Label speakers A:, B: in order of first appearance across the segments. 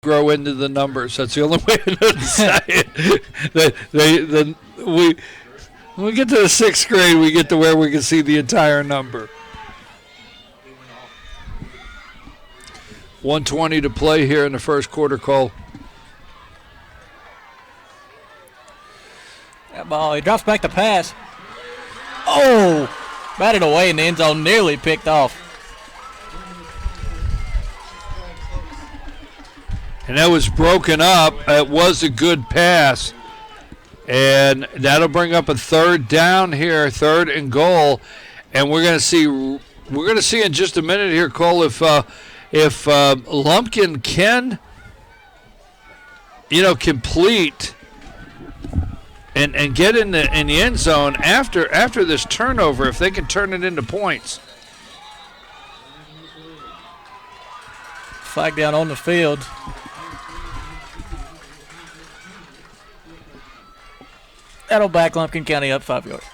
A: grow into the numbers. That's the only way to say it. When we get to the sixth grade, we get to where we can see the entire number. 1:20 to play here in the first quarter, Cole.
B: That ball, he drops back the pass. Oh, batted away in the end zone, nearly picked off.
A: And that was broken up. It was a good pass. And that'll bring up a third down here, third and goal. And we're going to see in just a minute here, Cole, if Lumpkin can, complete and get in the end zone after this turnover, if they can turn it into points.
B: Flag down on the field. That'll back Lumpkin County up 5 yards.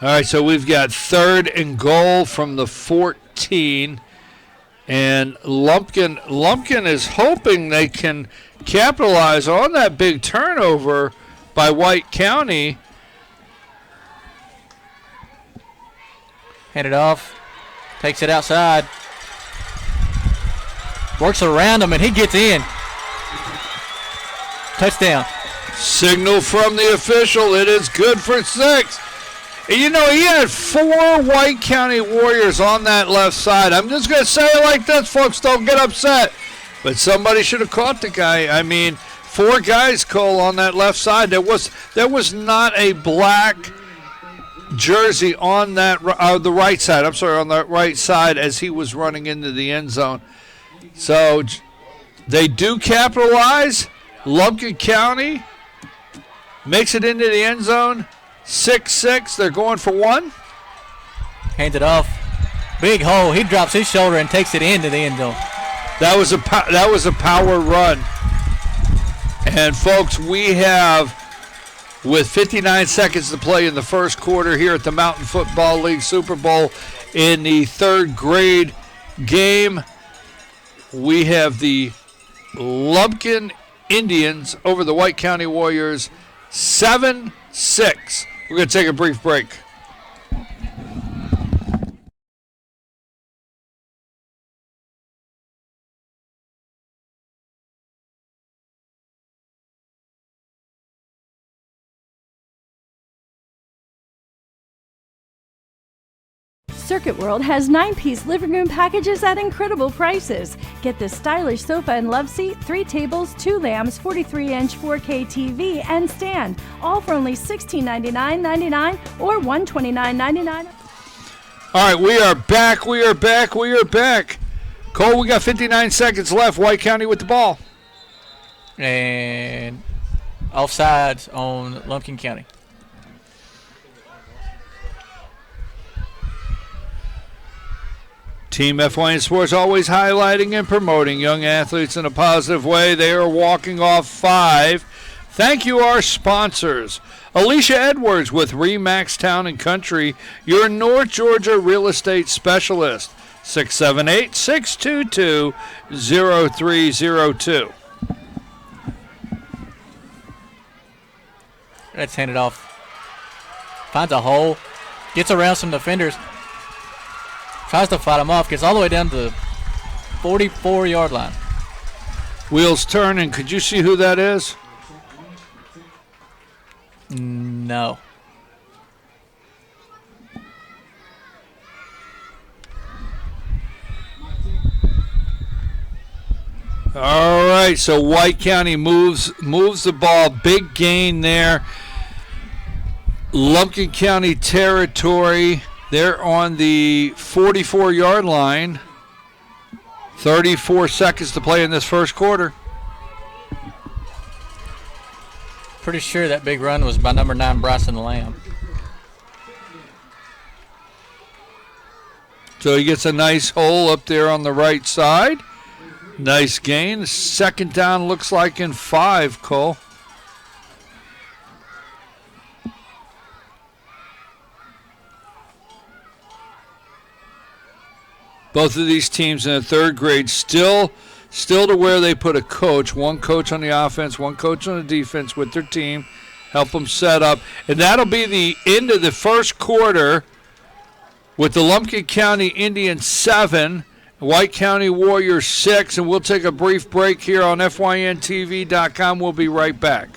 A: All right, so we've got third and goal from the 14. And Lumpkin is hoping they can capitalize on that big turnover by White County.
B: Hand it off. Takes it outside. Works around him, and he gets in. Touchdown.
A: Signal from the official. It is good for 6. He had 4 White County Warriors on that left side. I'm just going to say it like this, folks. Don't get upset. But somebody should have caught the guy. 4 guys, Cole, on that left side. There was not a black jersey on that the right side. I'm sorry, on the right side as he was running into the end zone. So they do capitalize. Lumpkin County makes it into the end zone. 6-6. They're going for 1.
B: Hands it off. Big hole. He drops his shoulder and takes it into the end zone.
A: That was a power run. And folks, we have, with 59 seconds to play in the first quarter here at the Mountain Football League Super Bowl in the third grade game, we have the Lumpkin Indians over the White County Warriors 7-6. We're going to take a brief break.
C: Circuit World has 9-piece living room packages at incredible prices. Get this stylish sofa and love seat, 3 tables, 2 lamps, 43-inch 4K TV, and stand, all for only $1699.99 or $129.99.
A: All right, we are back. Cole, we got 59 seconds left. White County with the ball.
B: And offsides on Lumpkin County.
A: Team FYN Sports always highlighting and promoting young athletes in a positive way. They are walking off 5. Thank you, our sponsors. Alicia Edwards with Remax Town and Country, your North Georgia real estate specialist. 678-622-0302.
B: Let's hand it off. Finds a hole. Gets around some defenders. Tries to fight him off. Gets all the way down to the 44-yard line.
A: Wheels turning. Could you see who that is?
B: No.
A: All right, so White County moves the ball. Big gain there. Lumpkin County territory. They're on the 44-yard line. 34 seconds to play in this first quarter.
B: Pretty sure that big run was by number 9, Bryson Lamb.
A: So he gets a nice hole up there on the right side. Nice gain. Second down looks like in 5, Cole. Both of these teams in the third grade still to where they put a coach, one coach on the offense, one coach on the defense with their team, help them set up. And that'll be the end of the first quarter with the Lumpkin County Indians 7, White County Warriors 6. And we'll take a brief break here on FYNTV.com. We'll be right back.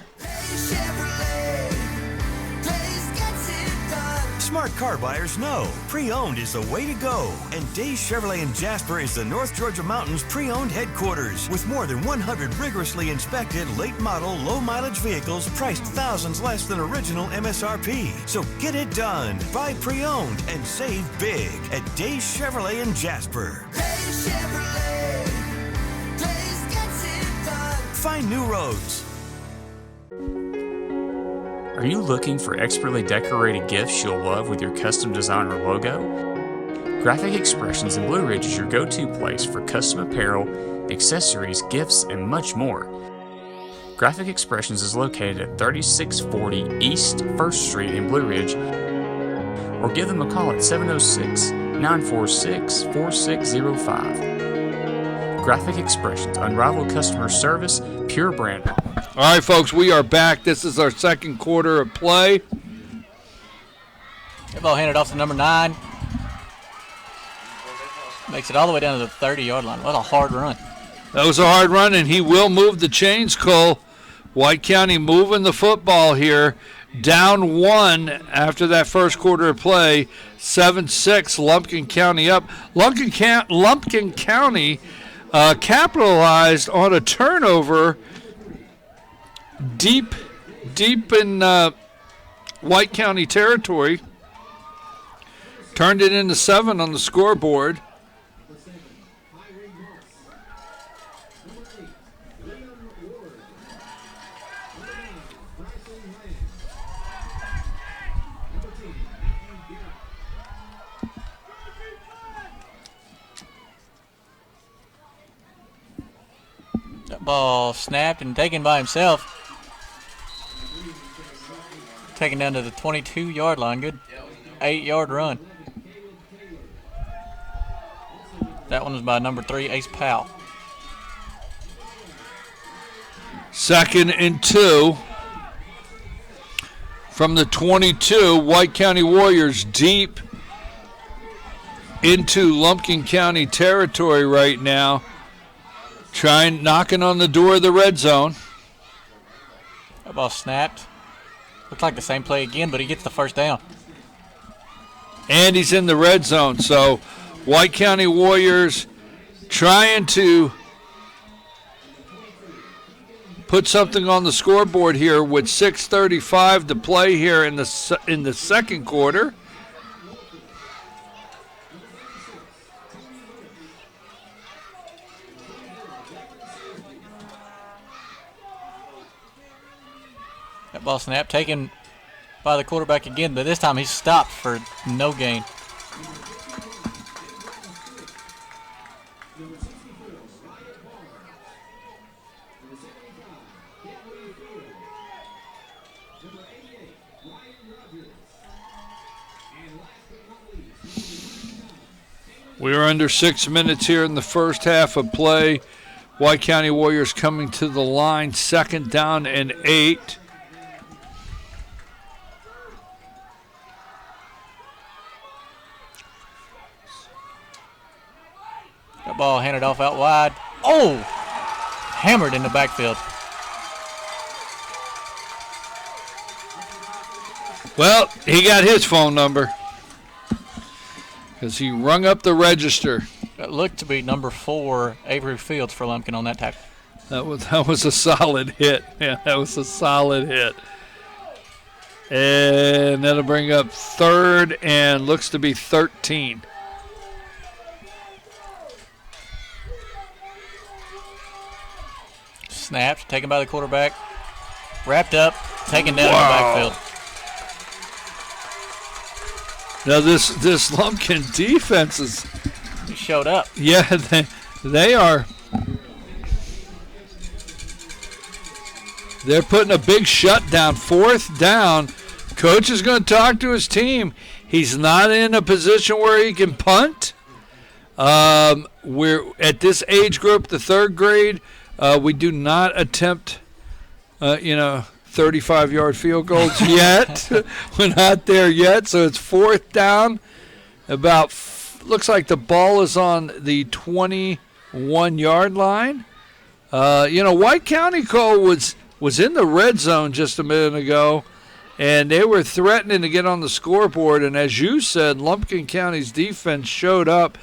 D: Smart car buyers know pre-owned is the way to go, and Days Chevrolet in Jasper is the North Georgia Mountains pre-owned headquarters with more than 100 rigorously inspected late-model, low-mileage vehicles priced thousands less than original MSRP. So get it done. Buy pre-owned and save big at Days Chevrolet in Jasper. Days Chevrolet. Days gets it done. Find new roads.
E: Are you looking for expertly decorated gifts you'll love with your custom design or logo? Graphic Expressions in Blue Ridge is your go-to place for custom apparel, accessories, gifts, and much more. Graphic Expressions is located at 3640 East 1st Street in Blue Ridge, or give them a call at 706-946-4605. Graphic Expressions, unrivaled customer service, pure brand.
A: All right, folks, we are back. This is our second quarter of play.
B: The ball handed off to number 9. Makes it all the way down to the 30-yard line. What a hard run.
A: That was a hard run, and he will move the chains, Cole. White County moving the football here. Down 1 after that first quarter of play. 7-6, Lumpkin County up. Lumpkin County capitalized on a turnover deep in White County territory. Turned it into 7 on the scoreboard.
B: That ball snapped and taken by himself. Taken down to the 22-yard line. Good 8-yard run. That one was by number 3, Ace Powell.
A: 2nd and 2 from the 22. White County Warriors deep into Lumpkin County territory right now. Knocking on the door of the red zone.
B: That ball snapped. Looked like the same play again, but he gets the first down.
A: And he's in the red zone. So White County Warriors trying to put something on the scoreboard here with 6:35 to play here in the second quarter.
B: That ball snap taken by the quarterback again, but this time he's stopped for no gain.
A: We are under 6 minutes here in the first half of play. White County Warriors coming to the line, 2nd down and 8.
B: That ball handed off out wide. Oh! Hammered in the backfield.
A: Well, he got his phone number because he rung up the register.
B: That looked to be number 4, Avery Fields for Lumpkin on that tackle.
A: That was a solid hit. Yeah, that was a solid hit. And that'll bring up 3rd and looks to be 13.
B: Snapped, taken by the quarterback. Wrapped up, taken down in the backfield.
A: Now this Lumpkin defense is...
B: He showed up.
A: Yeah, they are... They're putting a big shutdown. 4th down. Coach is going to talk to his team. He's not in a position where he can punt. We're at this age group, the third grade. We do not attempt, 35-yard field goals yet. We're not there yet, so it's fourth down. Looks like the ball is on the 21-yard line. White County, Cole, was in the red zone just a minute ago, and they were threatening to get on the scoreboard. And as you said, Lumpkin County's defense showed up.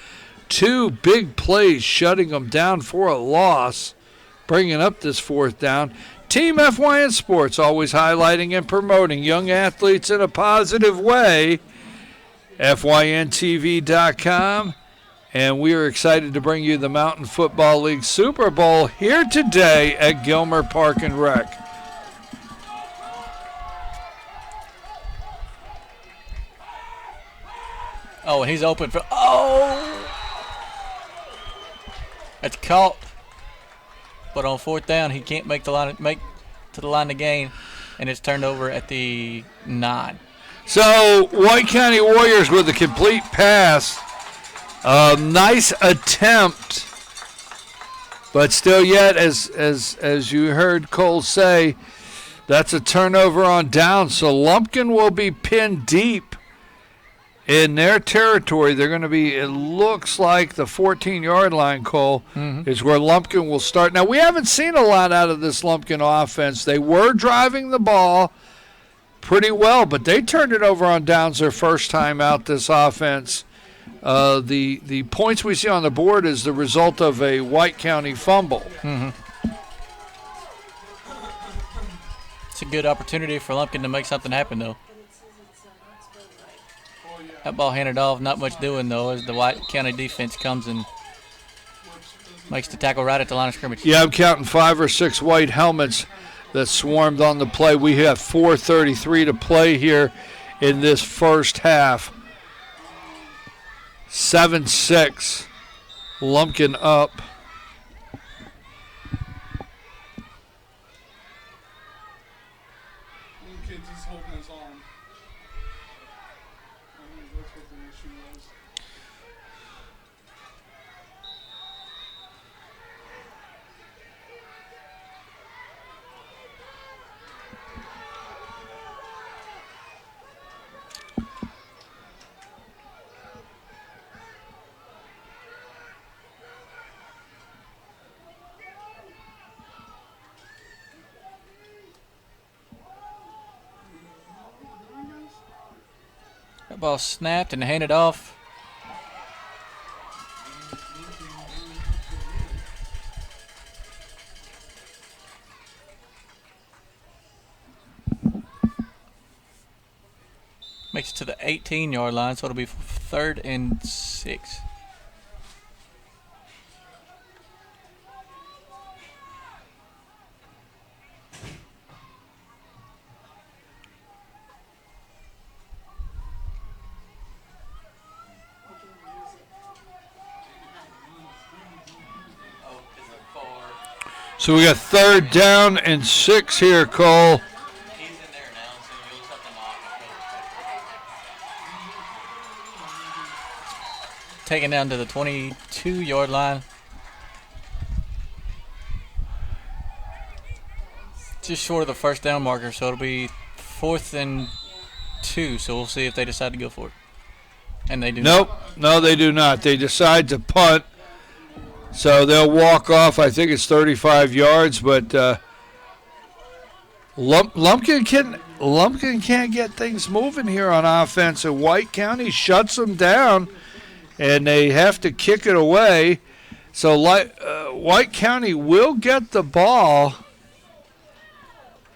A: 2 big plays shutting them down for a loss, bringing up this fourth down. Team FYN Sports always highlighting and promoting young athletes in a positive way. FYNTV.com. And we are excited to bring you the Mountain Football League Super Bowl here today at Gilmer Park and Rec.
B: Oh, and he's open for. Oh! It's caught. But on fourth down, he can't make to the line to gain, and it's turned over at the 9.
A: So White County Warriors with a complete pass. Nice attempt, but still yet, as you heard Cole say, that's a turnover on down. So Lumpkin will be pinned deep in their territory. They're going to be, it looks like the 14-yard line, Cole, is where Lumpkin will start. Now, we haven't seen a lot out of this Lumpkin offense. They were driving the ball pretty well, but they turned it over on downs their first time out, this offense. The points we see on the board is the result of a White County fumble.
B: It's a good opportunity for Lumpkin to make something happen, though. That ball handed off, not much doing, though, as the White County defense comes and makes the tackle right at the line of scrimmage.
A: Yeah, I'm counting 5 or 6 white helmets that swarmed on the play. We have 4:33 to play here in this first half. 7-6, Lumpkin up.
B: That ball snapped and handed off. Makes it to the 18-yard line, so it'll be 3rd and 6.
A: So we got 3rd down and 6 here, Cole.
B: He's in there now, so you'll just have to knock. Taken down to the 22-yard line. Just short of the first down marker, so it'll be 4th and 2. So we'll see if they decide to go for it. And they do
A: Nope.
B: not.
A: No, they do not. They decide to punt. So they'll walk off. I think it's 35 yards, but Lumpkin can't get things moving here on offense, and White County shuts them down, and they have to kick it away. So White County will get the ball.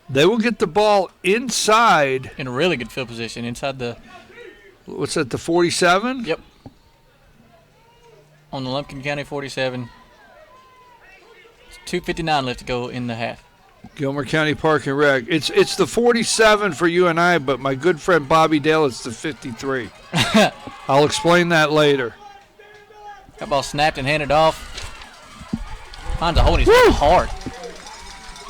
A: They will get the ball inside.
B: In a really good field position, inside the...
A: What's that, the 47?
B: Yep. On the Lumpkin County 47. 2:59 left to go in the half.
A: Gilmer County Park and Rec. It's the 47 for you and I, but my good friend Bobby Dale, it's the 53. I'll explain that later.
B: That ball snapped and handed off. Finds a hole and he's hard.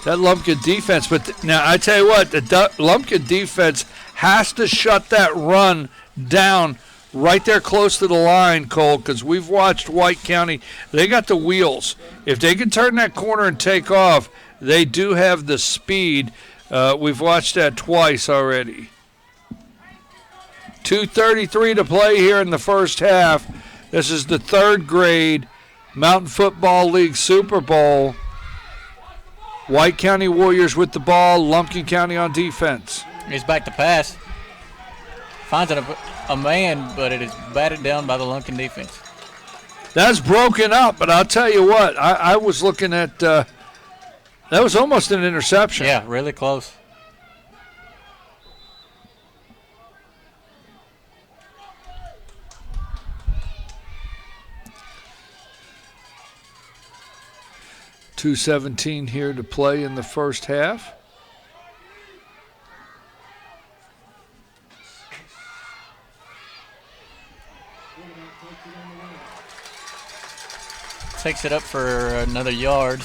A: That Lumpkin defense, but now I tell you what, the Lumpkin defense has to shut that run down right there close to the line, Cole, because we've watched White County. They got the wheels. If they can turn that corner and take off, they do have the speed. We've watched that twice already. 2:33 to play here in the first half. This is the third grade Mountain Football League Super Bowl. White County Warriors with the ball, Lumpkin County on defense.
B: He's back to pass. Finds a man, but it is batted down by the Lumpkin defense.
A: That's broken up, but I'll tell you what, I was looking at, that was almost an interception.
B: Yeah, really close.
A: .217 here to play in the first half.
B: Takes it up for another yard.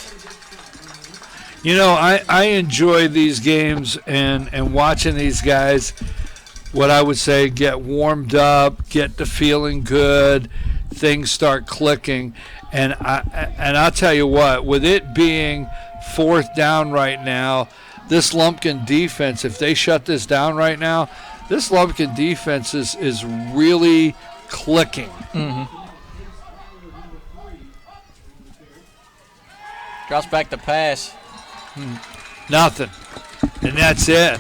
A: You know, I enjoy these games and watching these guys, what I would say, get warmed up, get to feeling good, things start clicking. And I'll tell you what, with it being fourth down right now, this Lumpkin defense, if they shut this down right now, this Lumpkin defense is really clicking.
B: Mm-hmm. Drops back to pass.
A: Nothing. And that's it.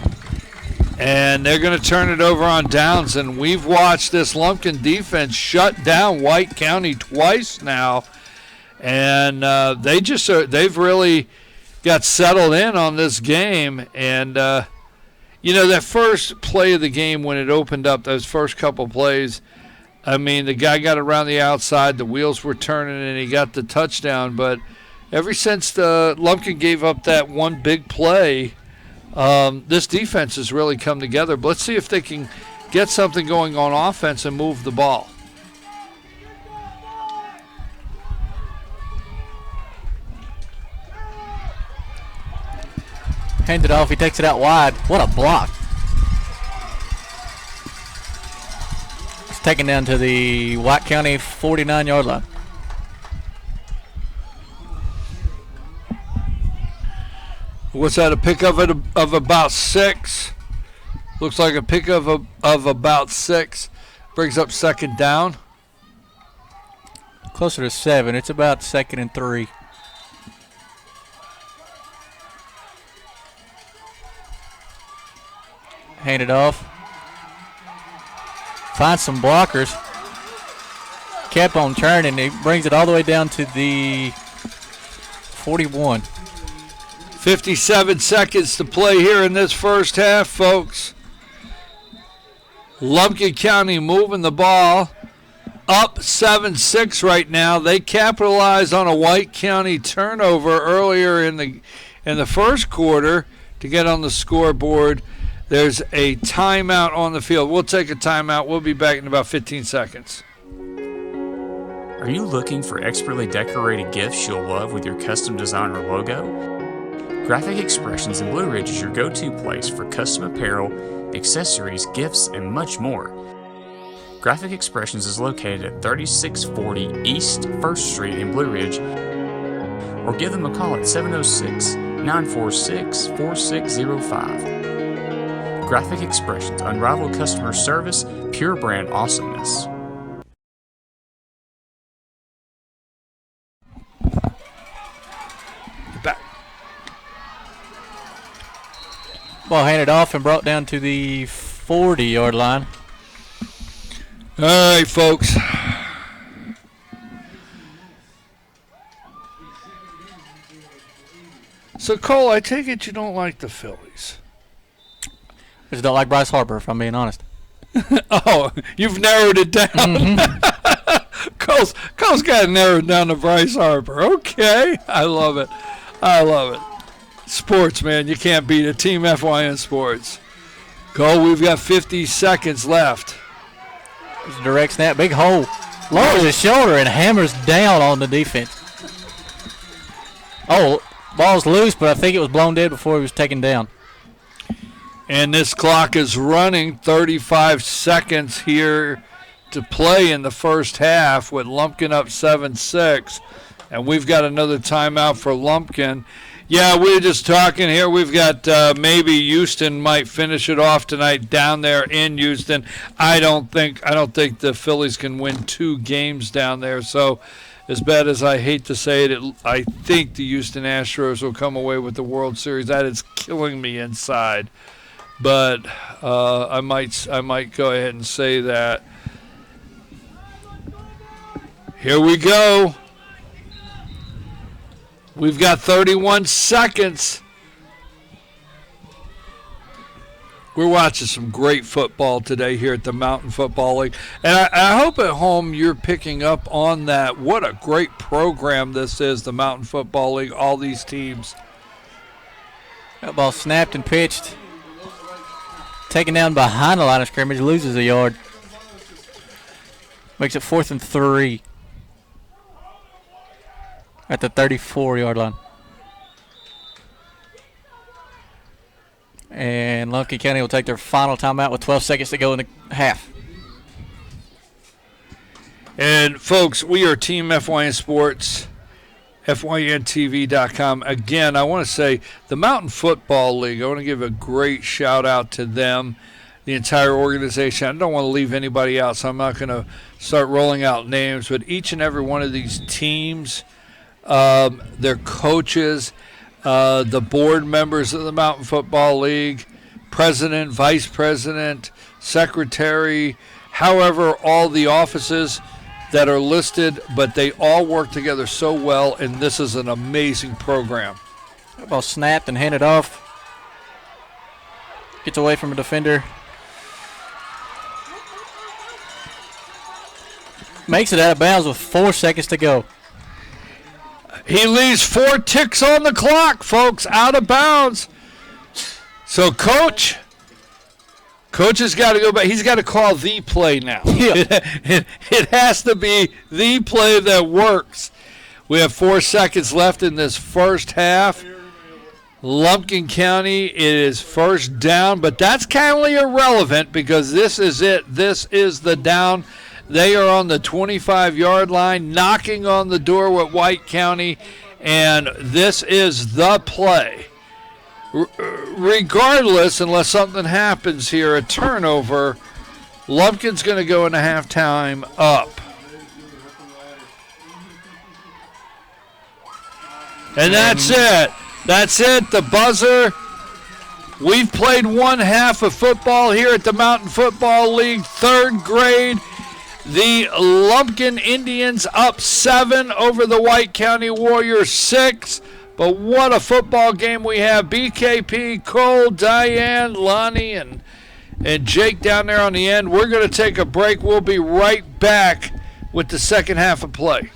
A: And they're going to turn it over on downs. And we've watched this Lumpkin defense shut down White County twice now. And they've really got settled in on this game. And, that first play of the game when it opened up, those first couple plays, I mean, the guy got around the outside, the wheels were turning, and he got the touchdown. But ever since the Lumpkin gave up that one big play, this defense has really come together. But let's see if they can get something going on offense and move the ball.
B: Hands it off. He takes it out wide. What a block. It's taken down to the White County 49-yard line.
A: What's that, a pickup of about 6? Looks like a pickup of about 6. Brings up second down.
B: Closer to 7. It's about 2nd and 3. Hand it off. Finds some blockers. Kept on turning. He brings it all the way down to the 41.
A: 57 seconds to play here in this first half, folks. Lumpkin County moving the ball. Up 7-6 right now. They capitalized on a White County turnover earlier in the first quarter to get on the scoreboard. There's a timeout on the field. We'll take a timeout. We'll be back in about 15 seconds.
E: Are you looking for expertly decorated gifts you'll love with your custom design or logo? Graphic Expressions in Blue Ridge is your go-to place for custom apparel, accessories, gifts, and much more. Graphic Expressions is located at 3640 East 1st Street in Blue Ridge, or give them a call at 706-946-4605. Graphic Expressions, unrivaled customer service, pure brand awesomeness.
A: Back.
B: Ball handed off and brought down to the 40-yard line.
A: All right, folks. So, Cole, I take it you don't like the Phillies.
B: I just don't like Bryce Harper, if I'm being honest.
A: Oh, you've narrowed it down.
B: Mm-hmm.
A: Cole's got it narrowed down to Bryce Harper. Okay. I love it. Sports, man. You can't beat a Team FYN Sports. Cole, we've got 50 seconds left.
B: It's a direct snap. Big hole. Lowers his shoulder and hammers down on the defense. Oh, ball's loose, but I think it was blown dead before he was taken down.
A: And this clock is running. 35 seconds here to play in the first half with Lumpkin up 7-6. And we've got another timeout for Lumpkin. Yeah, we're just talking here. We've got maybe Houston might finish it off tonight down there in Houston. I don't think the Phillies can win 2 games down there. So, as bad as I hate to say it, I think the Houston Astros will come away with the World Series. That is killing me inside, but I might go ahead and say that. Here we go. We've got 31 seconds. We're watching some great football today here at the Mountain Football League. And I hope at home you're picking up on that. What a great program this is, the Mountain Football League, all these teams.
B: That ball snapped and pitched. Taken down behind the line of scrimmage, loses a yard. Makes it 4th and 3. At the 34-yard line. And Lumpkin County will take their final timeout with 12 seconds to go in the half.
A: And, folks, we are Team FYN Sports, FYNTV.com. Again, I want to say the Mountain Football League, I want to give a great shout-out to them, the entire organization. I don't want to leave anybody out, so I'm not going to start rolling out names. But each and every one of these teams, their coaches, the board members of the Mountain Football League, president, vice president, secretary, however, all the offices that are listed, but they all work together so well, and this is an amazing program.
B: That ball snapped and handed off. Gets away from a defender. Makes it out of bounds with 4 seconds to go.
A: He leaves 4 ticks on the clock, folks, out of bounds. So, Coach has got to go back. He's got to call the play now.
B: Yeah.
A: It has to be the play that works. We have 4 seconds left in this first half. Lumpkin County, it is first down, but that's kind of irrelevant because this is it. This is the down. They are on the 25-yard line, knocking on the door with White County, and this is the play. Regardless, unless something happens here, a turnover, Lumpkin's going to go into halftime up. And that's it. That's it, the buzzer. We've played one half of football here at the Mountain Football League, 3rd grade. The Lumpkin Indians up 7 over the White County Warriors 6. But what a football game we have. BKP, Cole, Diane, Lonnie, and Jake down there on the end. We're going to take a break. We'll be right back with the second half of play.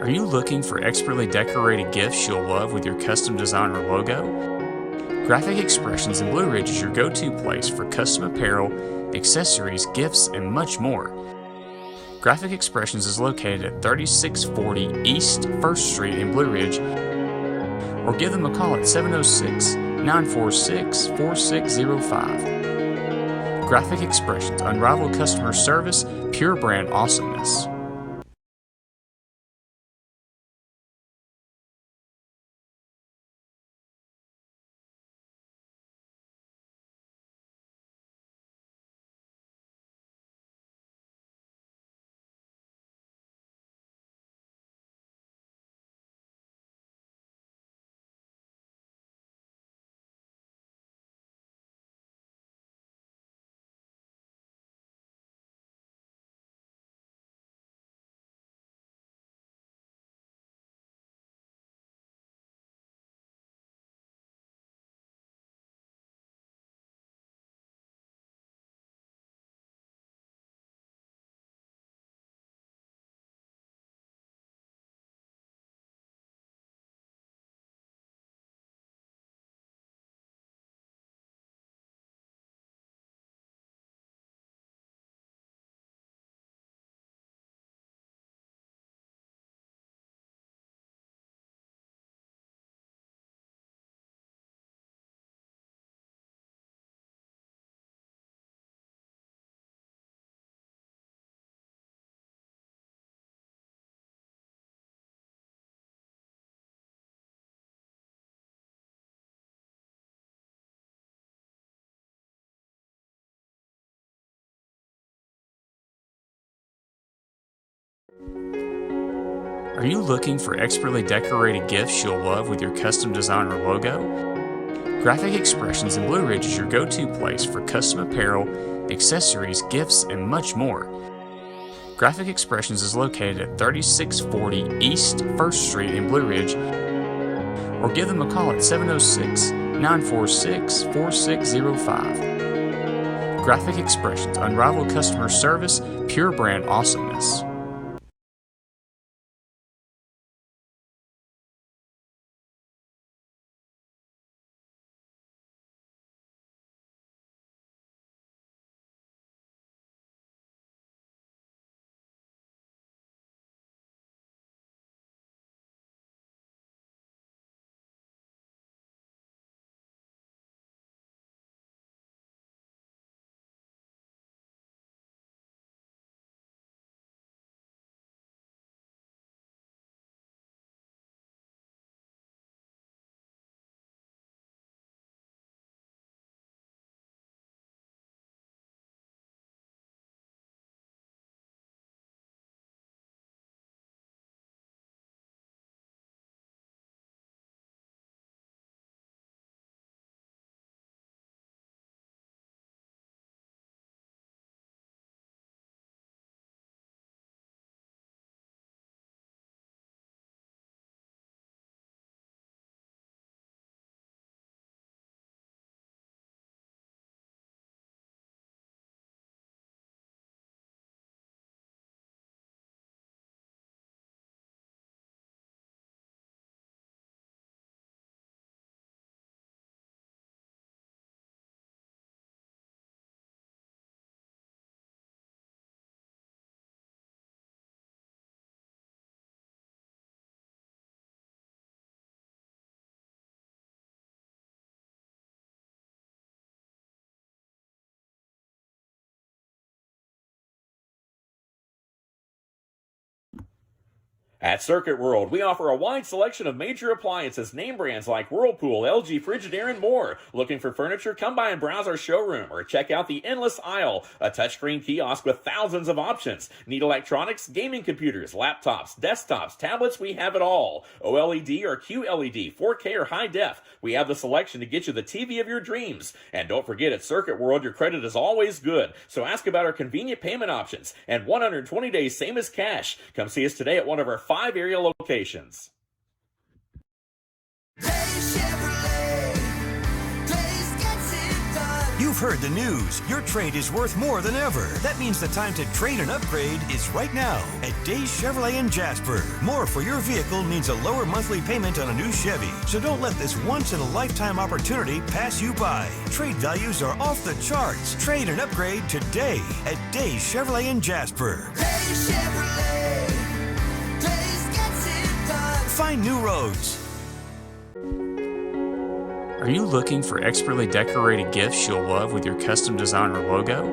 E: Are you looking for expertly decorated gifts you'll love with your custom design or logo? Graphic Expressions in Blue Ridge is your go-to place for custom apparel, accessories, gifts, and much more. Graphic Expressions is located at 3640 East 1st Street in Blue Ridge, or give them a call at 706-946-4605. Graphic Expressions, unrivaled customer service, pure brand awesomeness. Are you looking for expertly decorated gifts you'll love with your custom design or logo? Graphic Expressions in Blue Ridge is your go-to place for custom apparel, accessories, gifts, and much more. Graphic Expressions is located at 3640 East 1st Street in Blue Ridge, or give them a call at 706-946-4605. Graphic Expressions, unrivaled customer service, pure brand awesomeness.
F: At Circuit World, we offer a wide selection of major appliances, name brands like Whirlpool, LG, Frigidaire, and more. Looking for furniture? Come by and browse our showroom or check out the Endless Aisle, a touchscreen kiosk with thousands of options. Need electronics, gaming computers, laptops, desktops, tablets? We have it all. OLED or QLED, 4K or high def. We have the selection to get you the TV of your dreams. And don't forget, at Circuit World, your credit is always good. So ask about our convenient payment options and 120 days, same as cash. Come see us today at one of our 5 area locations.
D: You You've heard the news. Your trade is worth more than ever. That means the time to trade and upgrade is right now at Days Chevrolet in Jasper. More for your vehicle means a lower monthly payment on a new Chevy. So don't let this once-in-a-lifetime opportunity pass you by. Trade values are off the charts. Trade and upgrade today at Days Chevrolet in Jasper.
G: Days Chevrolet. Days gets it done.
D: Find new roads.
E: Are you looking for expertly decorated gifts you'll love with your custom design or logo?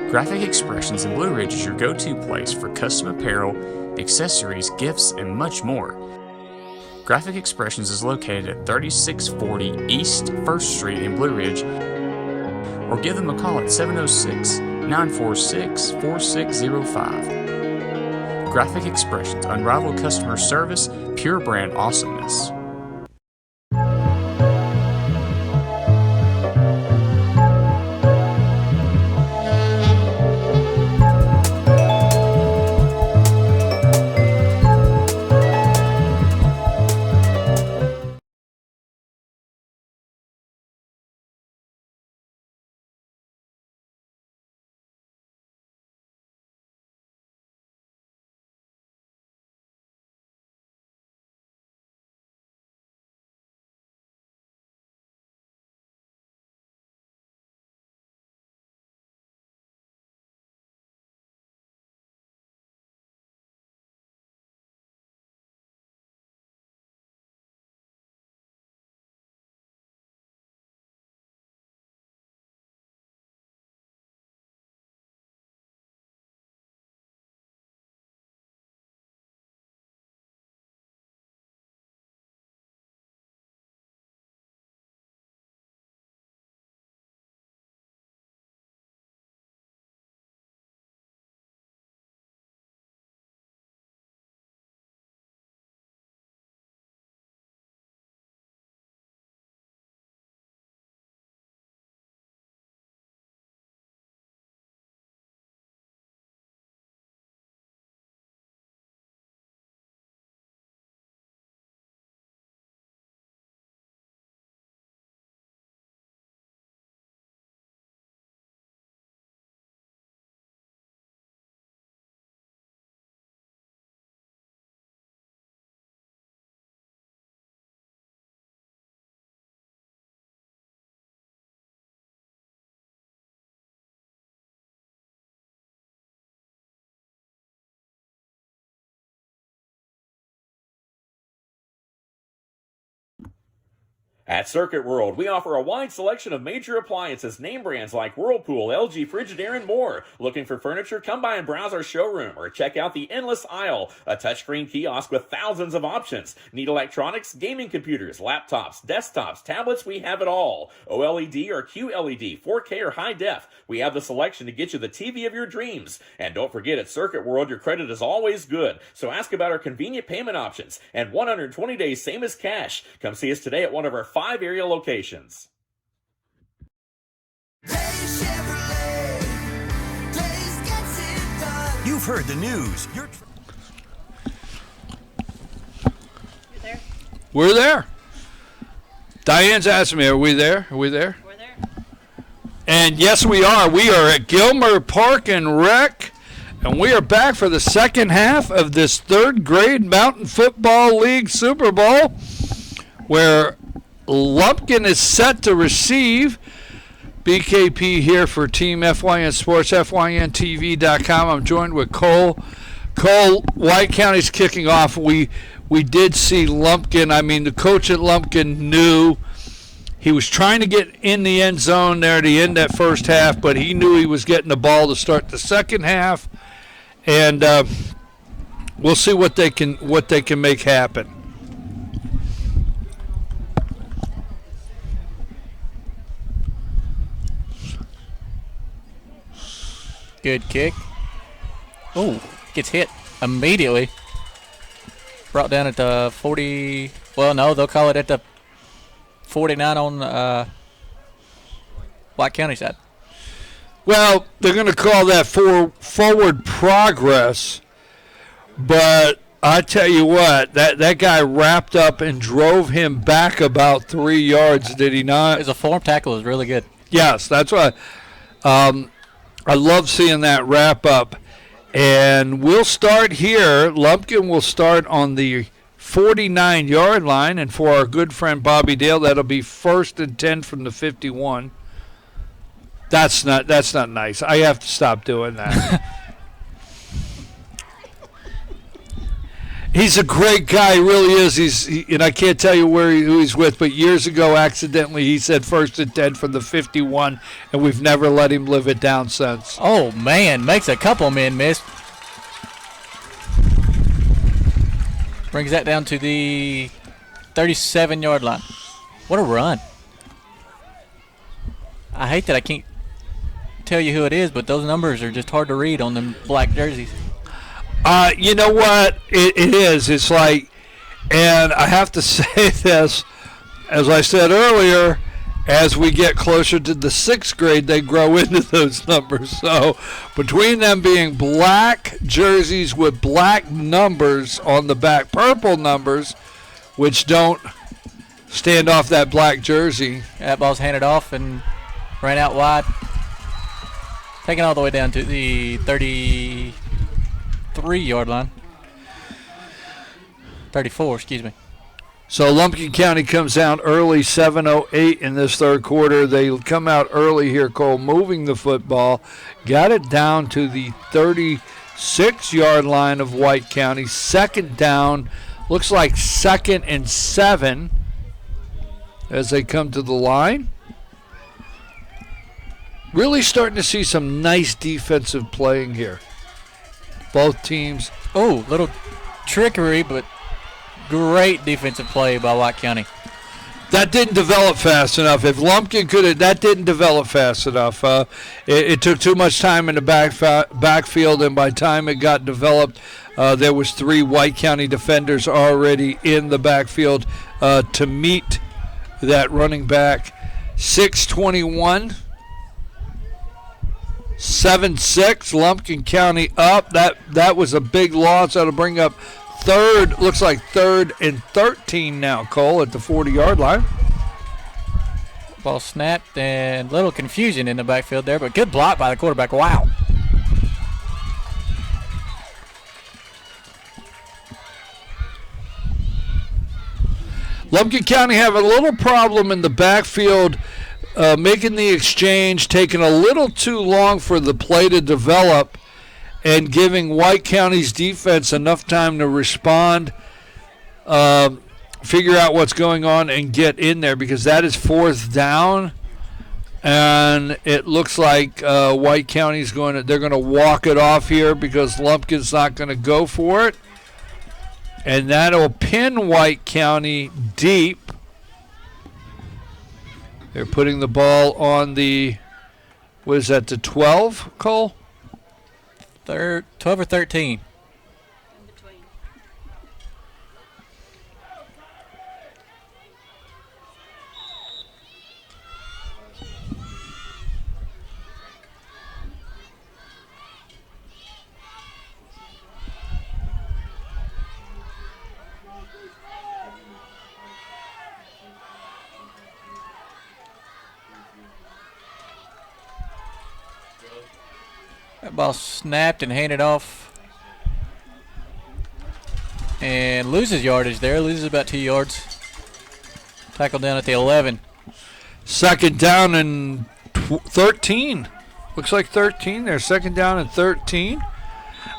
E: Graphic Expressions in Blue Ridge is your go-to place for custom apparel, accessories, gifts, and much more. Graphic Expressions is located at 3640 East 1st Street in Blue Ridge, or give them a call at 706-946-4605. Graphic Expressions, unrivaled customer service, pure brand awesomeness.
F: At Circuit World, we offer a wide selection of major appliances, name brands like Whirlpool, LG, Frigidaire, and more. Looking for furniture? Come by and browse our showroom or check out the endless aisle, a touchscreen kiosk with thousands of options. Need electronics, gaming computers, laptops, desktops, tablets? We have it all. OLED or QLED, 4K or high def. We have the selection to get you the TV of your dreams. And don't forget, at Circuit World, your credit is always good. So ask about our convenient payment options and 120 days, same as cash. Come see us today at one of our 5 area locations.
G: Days Chevrolet. Days gets it done.
D: You've heard the news.
A: We're there. Diane's asking me, are we there? Are we there?
H: We're there.
A: And yes, we are. We are at Gilmer Park and Rec, and we are back for the second half of this third grade Mountain Football League Super Bowl, where Lumpkin is set to receive. BKP here for Team FYN Sports, FYNTV.com. I'm joined with Cole. Cole, White County's kicking off. We did see Lumpkin. I mean, the coach at Lumpkin knew he was trying to get in the end zone there to end that first half, but he knew he was getting the ball to start the second half. And we'll see what they can make happen.
B: Good kick. Oh, gets hit immediately. Brought down at the 40. Well, no, they'll call it at the 49 on White County side.
A: Well, they're going to call that forward progress, but I tell you what, that guy wrapped up and drove him back about 3 yards, did he not?
B: His form tackle is really good.
A: Yes, that's why I love seeing that wrap up. And we'll start here. Lumpkin will start on the 49-yard line, and for our good friend Bobby Dale, that'll be 1st and 10 from the 51. That's not nice. I have to stop doing that. He's a great guy, he really is. And I can't tell you who he's with, but years ago, accidentally, he said 1st and 10 from the 51, and we've never let him live it down since.
B: Oh, man. Makes a couple men miss. Brings that down to the 37-yard line. What a run. I hate that I can't tell you who it is, but those numbers are just hard to read on them black jerseys.
A: You know what? It is. It's like, and I have to say this, as I said earlier, as we get closer to the 6th grade, they grow into those numbers. So between them being black jerseys with black numbers on the back, purple numbers, which don't stand off that black jersey.
B: That ball's handed off and ran out wide. Taken all the way down to the 33-yard line. 34, excuse me.
A: So Lumpkin County comes out early, 7:08 in this third quarter. They come out early here, Cole, moving the football. Got it down to the 36-yard line of White County. 2nd down, looks like 2nd and 7 as they come to the line. Really starting to see some nice defensive playing here. Both teams.
B: Oh, little trickery, but great defensive play by White County.
A: That didn't develop fast enough. If Lumpkin could have, that didn't develop fast enough. It took too much time in the backfield, and by the time it got developed, there was 3 White County defenders already in the backfield to meet that running back. 6:21. 7-6, Lumpkin County up. That was a big loss. That'll bring up looks like 3rd and 13 now, Cole, at the 40-yard line.
B: Ball snapped and little confusion in the backfield there, but good block by the quarterback. Wow.
A: Lumpkin County have a little problem in the backfield, making the exchange, taking a little too long for the play to develop, and giving White County's defense enough time to respond, figure out what's going on, and get in there, because that is 4th down, and it looks like White County's they're going to walk it off here because Lumpkin's not going to go for it, and that'll pin White County deep. They're putting the ball on the, what is that, the 12, Cole?
B: 12 or 13. That ball snapped and handed off. And loses yardage there. Loses about 2 yards. Tackled down at the 11.
A: 2nd down and 13. Looks like 13 there. 2nd down and 13.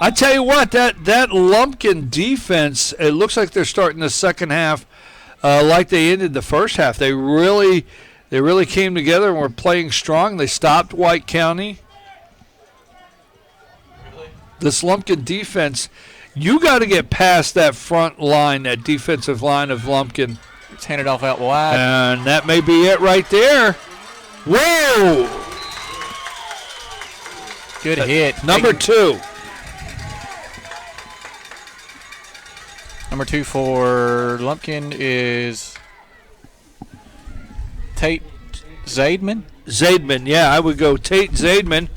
A: I tell you what, that Lumpkin defense, it looks like they're starting the second half like they ended the first half. They really came together and were playing strong. They stopped White County. This Lumpkin defense, you got to get past that front line, that defensive line of Lumpkin.
B: It's handed off out wide.
A: And that may be it right there. Whoa!
B: Good hit.
A: Number 2.
B: Number 2 for Lumpkin is Tate Zaidman.
A: Zaidman, yeah, I would go Tate Zaidman.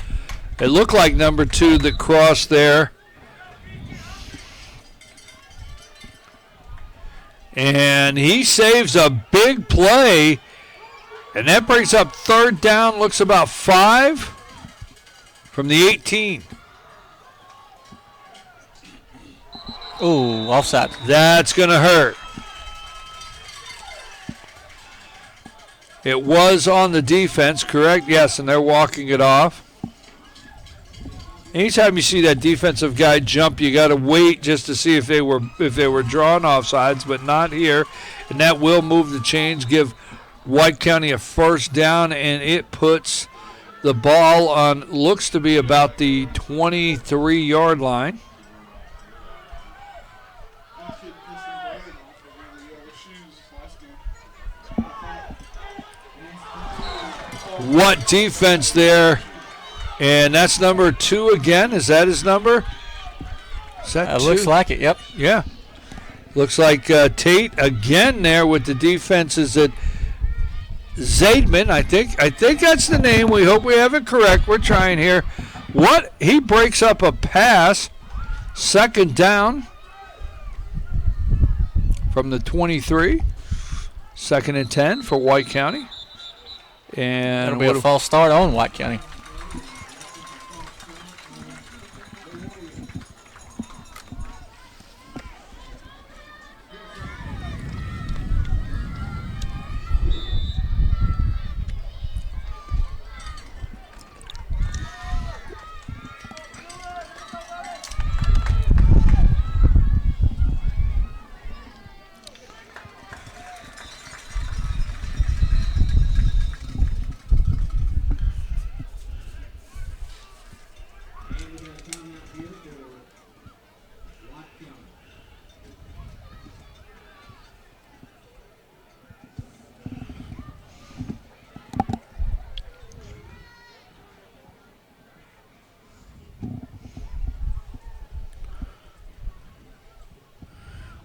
A: It looked like number 2 that crossed there. And he saves a big play And that brings up third down, looks about 5 from the 18.
B: Ooh, offside.
A: That's going to hurt. It was on the defense, correct? Yes, and they're walking it off. Anytime you see that defensive guy jump, you got to wait just to see if they were drawn offsides, but not here. And that will move the chains, give White County a first down, and it puts the ball on, looks to be about the 23-yard line. What defense there? And that's number 2 again. Is that his number? Is that two?
B: Looks like it, yep.
A: Yeah. Looks like Tate again there with the defenses at Zaidman. I think that's the name. We hope we have it correct. We're trying here. What? He breaks up a pass. Second down from the 23. 2nd and 10 for White County. And
B: it'll be a false start on White County.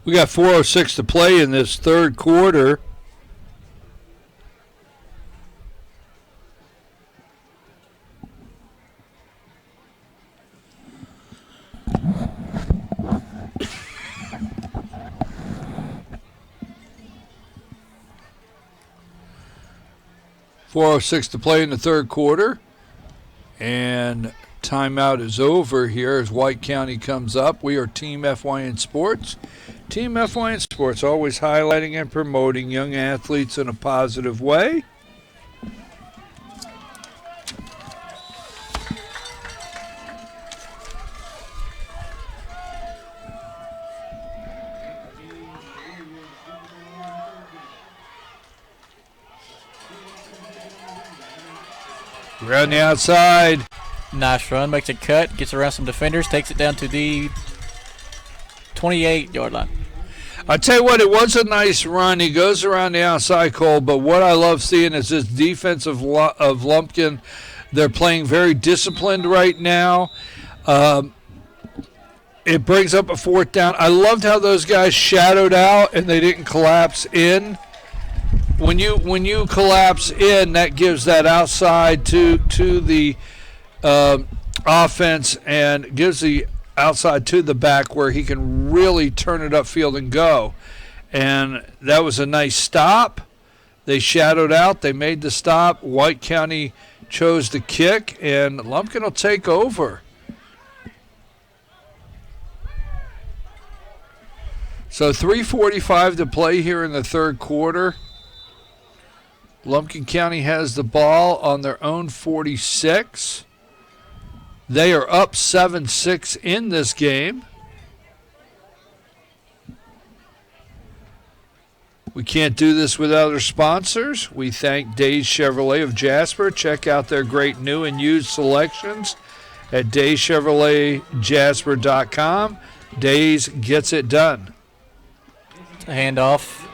A: We got 4:06 to play in this third quarter. And timeout is over here as White County comes up. We are Team FYN Sports. Team FYN Sports, always highlighting and promoting young athletes in a positive way. We're on the outside.
B: Nice run, makes a cut, gets around some defenders, takes it down to the 28-yard line.
A: I tell you what, it was a nice run. He goes around the outside, Cole, but what I love seeing is this defense of Lumpkin. They're playing very disciplined right now. It brings up a 4th down. I loved how those guys shadowed out and they didn't collapse in. When you collapse in, that gives that outside to the offense and gives the outside to the back where he can really turn it upfield and go. And that was a nice stop. They shadowed out. They made the stop. White County chose to kick, and Lumpkin will take over. So 3:45 to play here in the third quarter. Lumpkin County has the ball on their own 46. They are up 7-6 in this game. We can't do this without our sponsors. We thank Days Chevrolet of Jasper. Check out their great new and used selections at dayschevroletjasper.com. Days gets it done.
B: Handoff.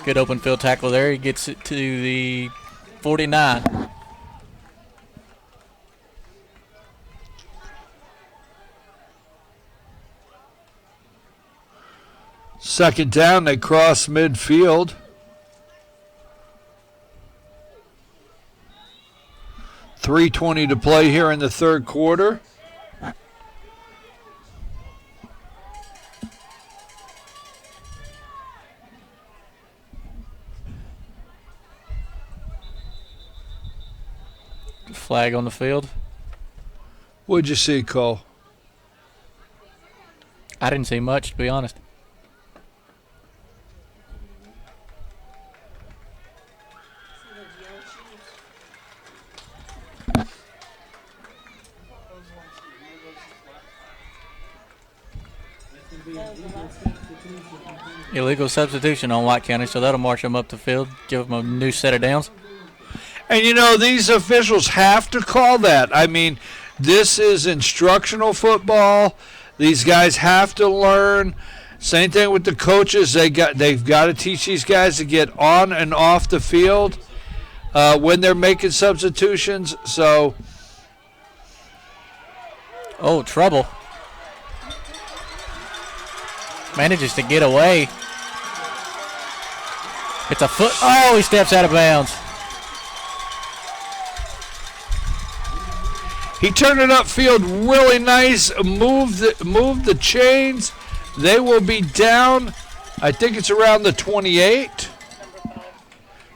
B: Good open field tackle there. He gets it to the 49.
A: Second down, they cross midfield. .320 to play here in the third quarter.
B: flag on the field.
A: What'd you see, Cole?
B: I didn't see much, to be honest. Illegal substitution on White County, so that'll march them up the field, give them a new set of downs.
A: And, these officials have to call that. I mean, this is instructional football. These guys have to learn. Same thing with the coaches. They've got to teach these guys to get on and off the field when they're making substitutions. So,
B: oh, trouble. Manages to get away. It's a foot. Oh, he steps out of bounds.
A: he turned it upfield really nice. Moved the chains. They will be down. I think it's around the 28.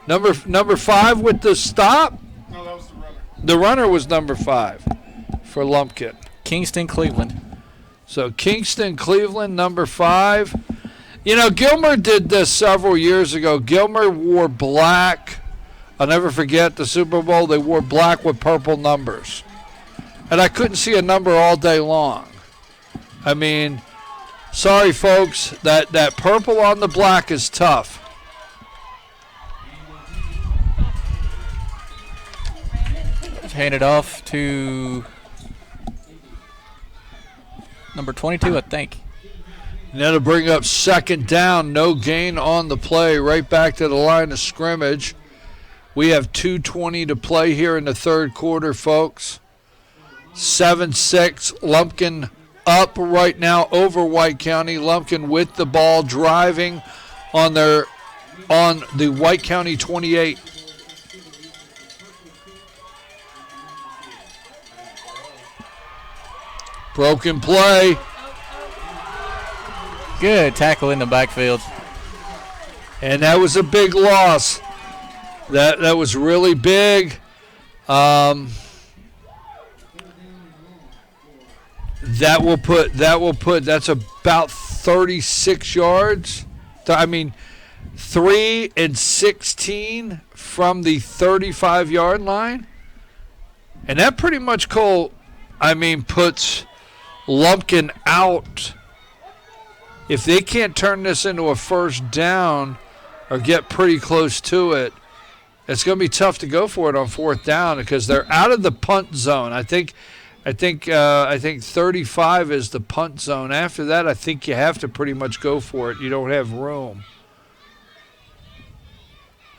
A: Number 5 with the stop.
H: No, that was the runner.
A: The runner was number 5 for Lumpkin.
B: Kingston, Cleveland.
A: So Kingston, Cleveland, number 5. Gilmer did this several years ago. Gilmer wore black. I'll never forget the Super Bowl. They wore black with purple numbers. And I couldn't see a number all day long. I mean, sorry, folks. That purple on the black is tough.
B: Hand it off to number 22, I think.
A: And that'll bring up second down. No gain on the play. Right back to the line of scrimmage. We have 2:20 to play here in the third quarter, folks. 7-6. Lumpkin up right now over White County. Lumpkin with the ball, driving on the White County 28. Broken play.
B: Good tackle in the backfield.
A: And that was a big loss. That was really big. That will put that's about 36 yards. I mean, 3 and 16 from the 35-yard line. And that pretty much, Cole, puts Lumpkin out. If they can't turn this into a first down or get pretty close to it, it's going to be tough to go for it on fourth down because they're out of the punt zone. I think 35 is the punt zone. After that, I think you have to pretty much go for it. You don't have room.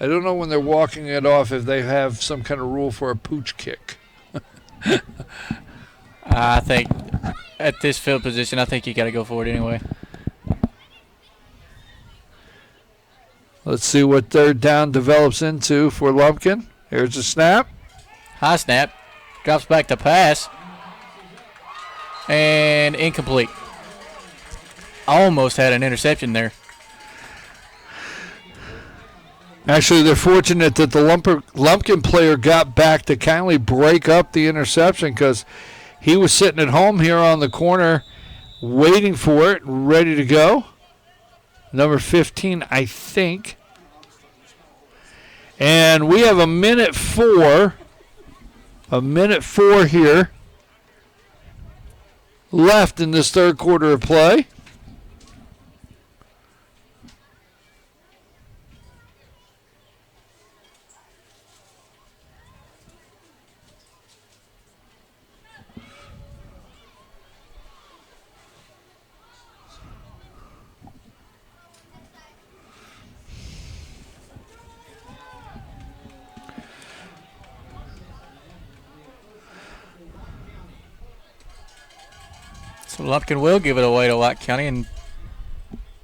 A: I don't know when they're walking it off if they have some kind of rule for a pooch kick.
B: I think at this field position, I think you got to go for it anyway.
A: Let's see what third down develops into for Lumpkin. Here's a snap.
B: High snap. Drops back to pass. And incomplete. Almost had an interception there.
A: Actually, they're fortunate that the Lumpkin player got back to kindly break up the interception because he was sitting at home here on the corner waiting for it, ready to go. Number 15, I think. And we have a minute 4 here left in this third quarter of play.
B: So Lumpkin will give it away to White County and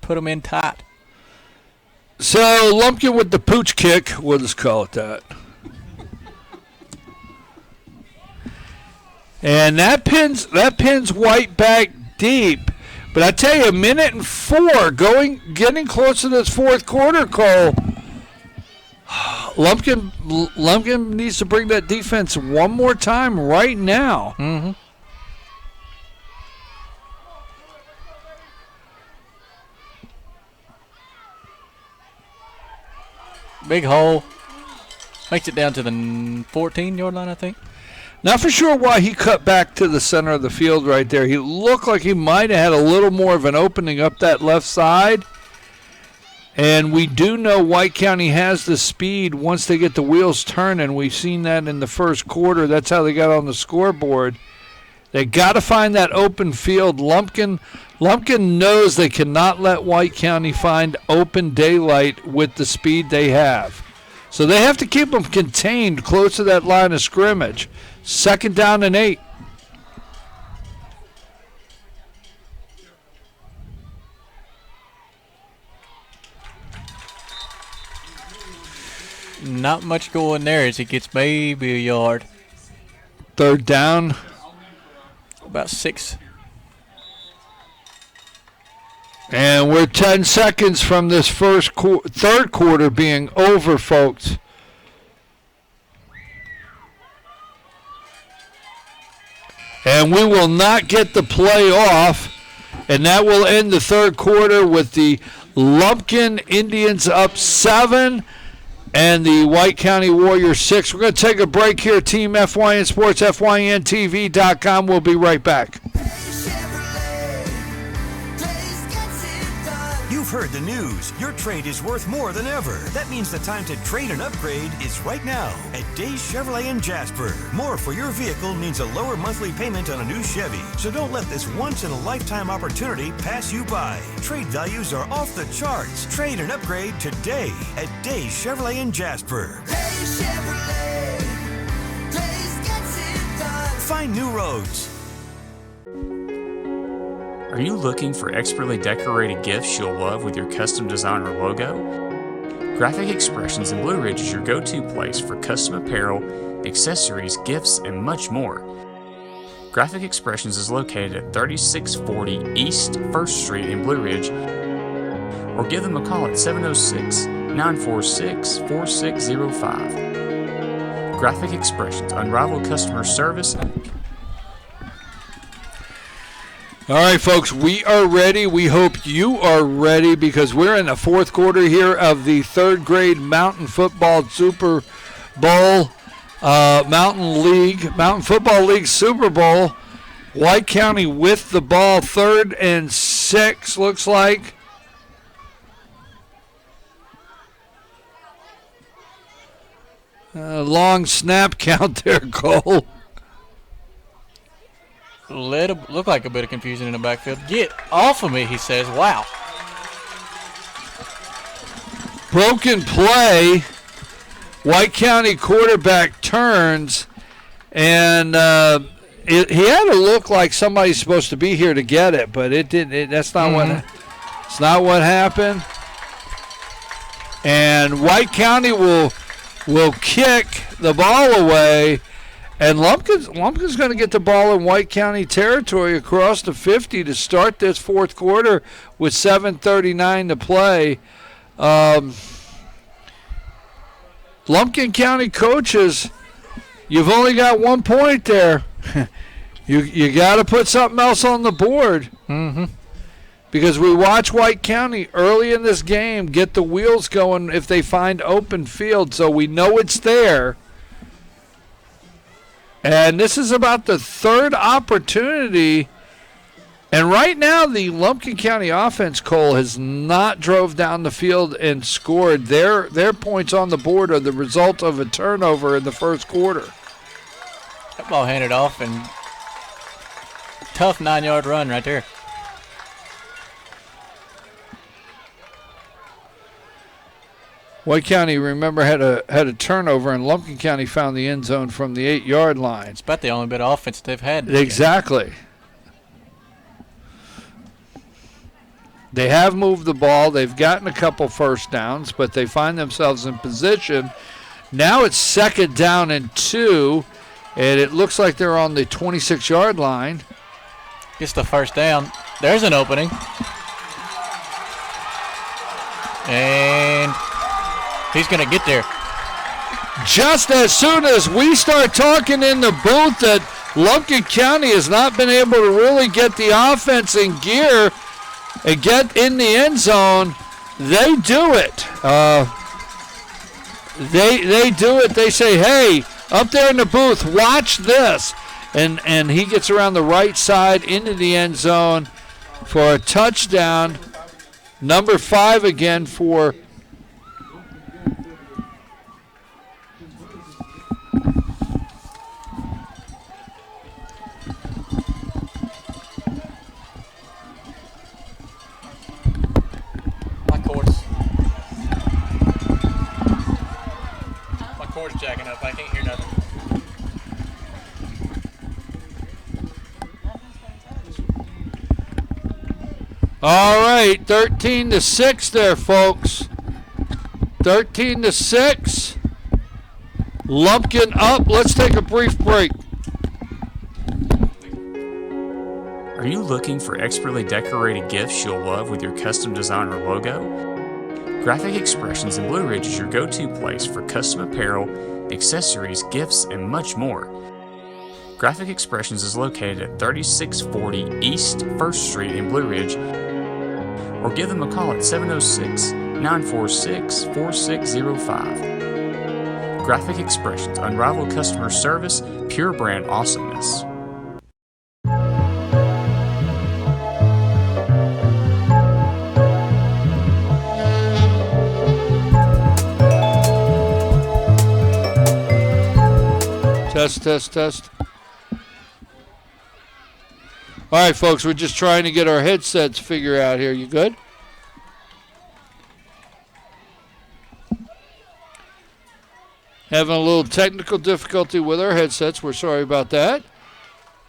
B: put them in tight.
A: So Lumpkin with the pooch kick, we'll just call it that. And that pins White back deep. But I tell you, a minute and 4 getting close to this fourth quarter, Cole. Lumpkin needs to bring that defense one more time right now.
B: Mm-hmm. Big hole. Makes it down to the 14-yard line, I think.
A: Not for sure why he cut back to the center of the field right there. He looked like he might have had a little more of an opening up that left side. And we do know White County has the speed once they get the wheels turning. We've seen that in the first quarter. That's how they got on the scoreboard. They got to find that open field. Lumpkin knows they cannot let White County find open daylight with the speed they have. So they have to keep them contained close to that line of scrimmage. 2nd down and 8.
B: Not much going there as he gets maybe a yard.
A: 3rd down.
B: About 6.
A: And we're 10 seconds from this third quarter being over, folks. And we will not get the play off. And that will end the third quarter with the Lumpkin Indians up 7 and the White County Warriors 6. We're going to take a break here. Team FYN Sports, FYNTV.com. We'll be right back.
D: You've heard the news. Your trade is worth more than ever. That means the time to trade and upgrade is right now at Days Chevrolet in Jasper. More for your vehicle means a lower monthly payment on a new Chevy. So don't let this once-in-a-lifetime opportunity pass you by. Trade values are off the charts. Trade and upgrade today at Days Chevrolet in Jasper.
G: Days Chevrolet. Days gets it done.
D: Find new roads.
E: Are you looking for expertly decorated gifts you'll love with your custom design or logo? Graphic Expressions in Blue Ridge is your go-to place for custom apparel, accessories, gifts, and much more. Graphic Expressions is located at 3640 East 1st Street in Blue Ridge, or give them a call at 706-946-4605. Graphic Expressions, unrivaled customer service.
A: All right, folks, we are ready. We hope you are ready because we're in the fourth quarter here of the third grade Mountain Football Super Bowl, Mountain Football League Super Bowl. White County with the ball, 3rd and 6, looks like. Long snap count there, Cole.
B: Look like a bit of confusion in the backfield. Get off of me, he says. Wow.
A: Broken play. White County quarterback turns, and he had to look like somebody's supposed to be here to get it, but it didn't. That's not it's not what happened. And White County will kick the ball away. And Lumpkin's going to get the ball in White County territory across the 50 to start this fourth quarter with 7:39 to play. Lumpkin County coaches, you've only got 1 point there. you got to put something else on the board.
B: Mm-hmm.
A: Because we watch White County early in this game get the wheels going if they find open field, so we know it's there. And this is about the 3rd opportunity. And right now, the Lumpkin County offense, Cole, has not drove down the field and scored. Their points on the board are the result of a turnover in the first quarter.
B: That ball handed off, and tough 9-yard run right there.
A: White County, remember, had a turnover, and Lumpkin County found the end zone from the 8-yard line.
B: It's about the only bit of offense they've had.
A: Exactly. They have moved the ball. They've gotten a couple first downs, but they find themselves in position. Now it's 2nd down and 2, and it looks like they're on the 26-yard line.
B: Gets the first down. There's an opening. And he's going to get there.
A: just as soon as we start talking in the booth that Lumpkin County has not been able to really get the offense in gear and get in the end zone, they do it. They do it. They say, hey, up there in the booth, watch this. And he gets around the right side into the end zone for a touchdown. Number 5 again for
B: my cord's jacking up. I can't hear nothing.
A: all right, 13-6 there, folks. 13-6. Lumpkin up. Let's take a brief break.
E: Are you looking for expertly decorated gifts you'll love with your custom design or logo? Graphic Expressions in Blue Ridge is your go-to place for custom apparel, accessories, gifts, and much more. Graphic Expressions is located at 3640 East 1st Street in Blue Ridge, or give them a call at 706-946-4605. Graphic Expressions, unrivaled customer service, pure brand awesomeness.
A: Test. All right, folks, we're just trying to get our headsets figured out here. You good? Having a little technical difficulty with our headsets. We're sorry about that.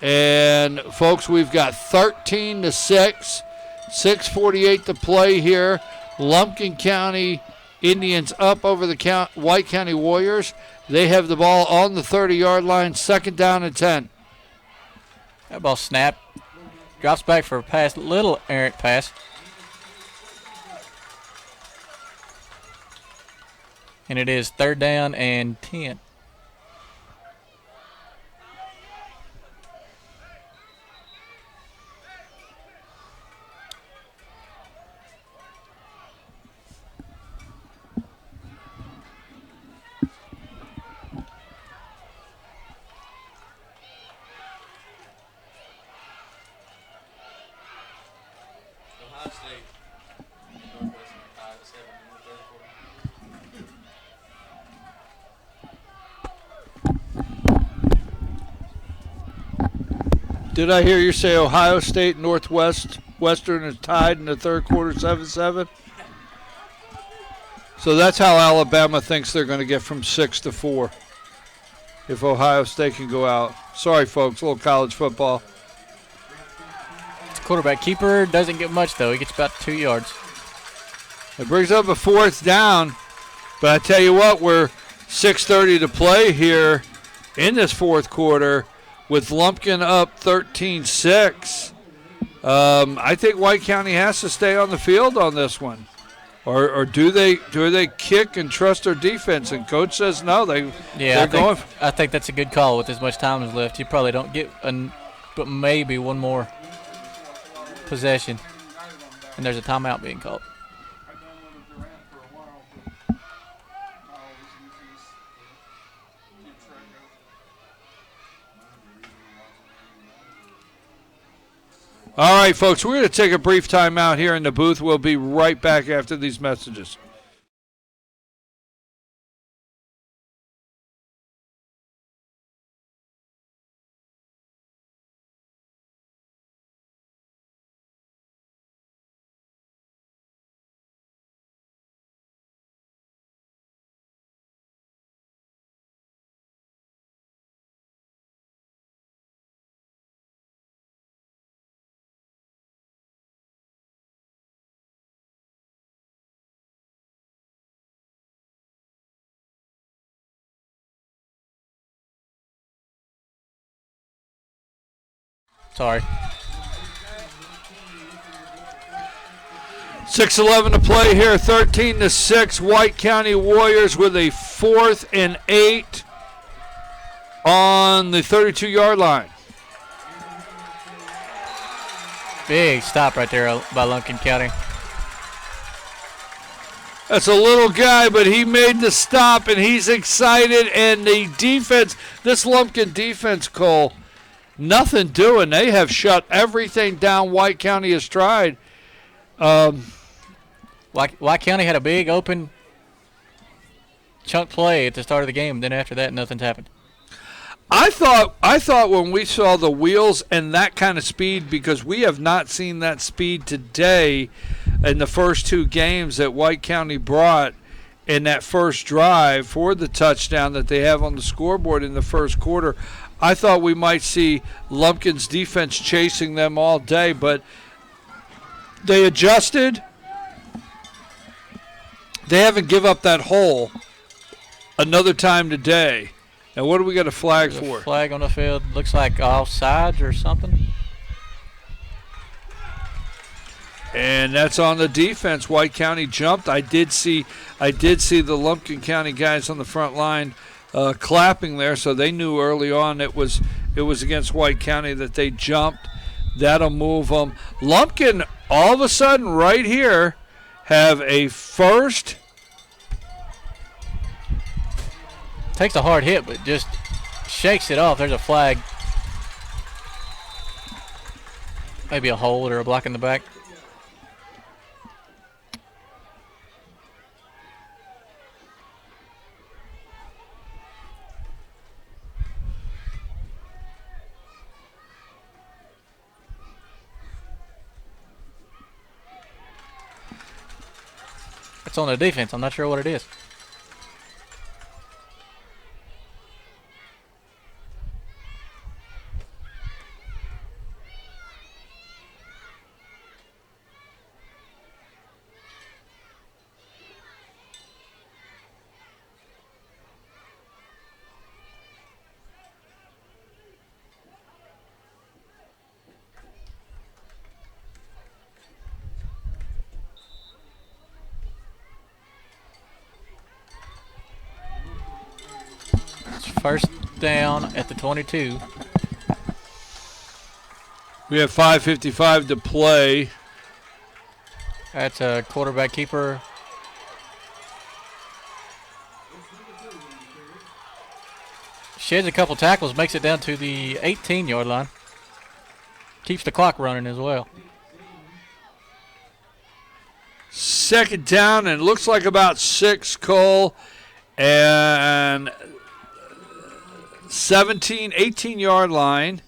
A: And, folks, we've got 13-6, 6:48 to play here. Lumpkin County Indians up over the White County Warriors. They have the ball on the 30-yard line, 2nd down and 10.
B: That ball snapped. Drops back for a pass, little errant pass. And it is 3rd down and 10.
A: Did I hear you say Ohio State Northwestern is tied in the 3rd quarter 7-7? So that's how Alabama thinks they're going to get from 6 to 4 if Ohio State can go out. Sorry, folks, a little college football.
B: Quarterback keeper doesn't get much, though. He gets about 2 yards.
A: It brings up a 4th down, but I tell you what, we're 6:30 to play here in this 4th quarter with Lumpkin up 13-6. I think White County has to stay on the field on this one. Or do they kick and trust their defense? And coach says no. They're going.
B: I think that's a good call with as much time as left. You probably don't get but maybe one more possession. And there's a timeout being called.
A: All right, folks, we're going to take a brief time out here in the booth. We'll be right back after these messages. 6:11 to play here, 13-6. White County Warriors with a 4th and 8 on the 32-yard line.
B: Big stop right there by Lumpkin County.
A: That's a little guy, but he made the stop, and he's excited. And the defense, this Lumpkin defense, Cole, nothing doing. They have shut everything down. White County has tried.
B: White County had a big open chunk play at the start of the game. Then after that, nothing's happened.
A: I thought when we saw the wheels and that kind of speed, because we have not seen that speed today in the first 2 games that White County brought in that first drive for the touchdown that they have on the scoreboard in the first quarter. I thought we might see Lumpkin's defense chasing them all day, but they adjusted. They haven't give up that hole another time today. And what do we got a flag
B: There's
A: for?
B: a flag on the field. Looks like offsides or something.
A: And that's on the defense. White County jumped. I did see the Lumpkin County guys on the front line clapping there, so they knew early on it was against White County that they jumped. That'll move them. Lumpkin all of a sudden right here have a first.
B: Takes a hard hit, but just shakes it off. There's a flag. Maybe a hold or a block in the back. It's on the defense. I'm not sure what it is. First down at the 22.
A: We have 5:55 to play.
B: That's a quarterback keeper. Sheds a couple tackles, makes it down to the 18-yard line. Keeps the clock running as well.
A: Second down, and it looks like about 6, Cole. And 18-yard line.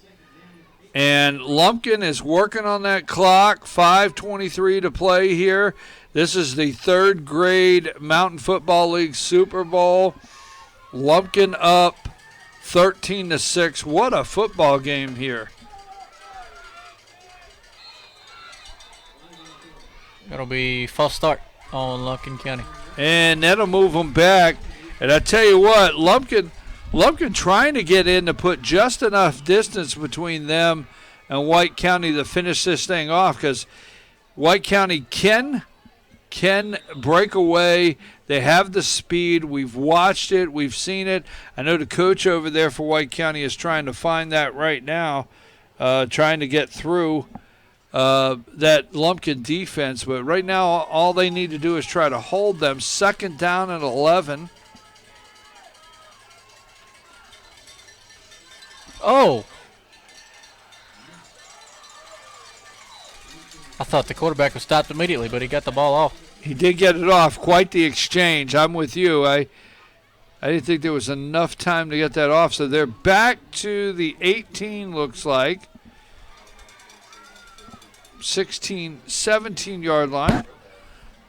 A: And Lumpkin is working on that clock. 5:23 to play here. This is the 3rd grade Mountain Football League Super Bowl. Lumpkin up 13-6. What a football game here.
B: That'll be false start on Lumpkin County.
A: And that'll move them back. And I tell you what, Lumpkin trying to get in to put just enough distance between them and White County to finish this thing off, because White County can break away. They have the speed. We've watched it. We've seen it. I know the coach over there for White County is trying to find that right now, trying to get through that Lumpkin defense. But right now all they need to do is try to hold them. Second down at 11.
B: Oh! I thought the quarterback was stopped immediately, but he got the ball off.
A: He did get it off. Quite the exchange. I'm with you. I didn't think there was enough time to get that off. So they're back to the 18, looks like. 17-yard line.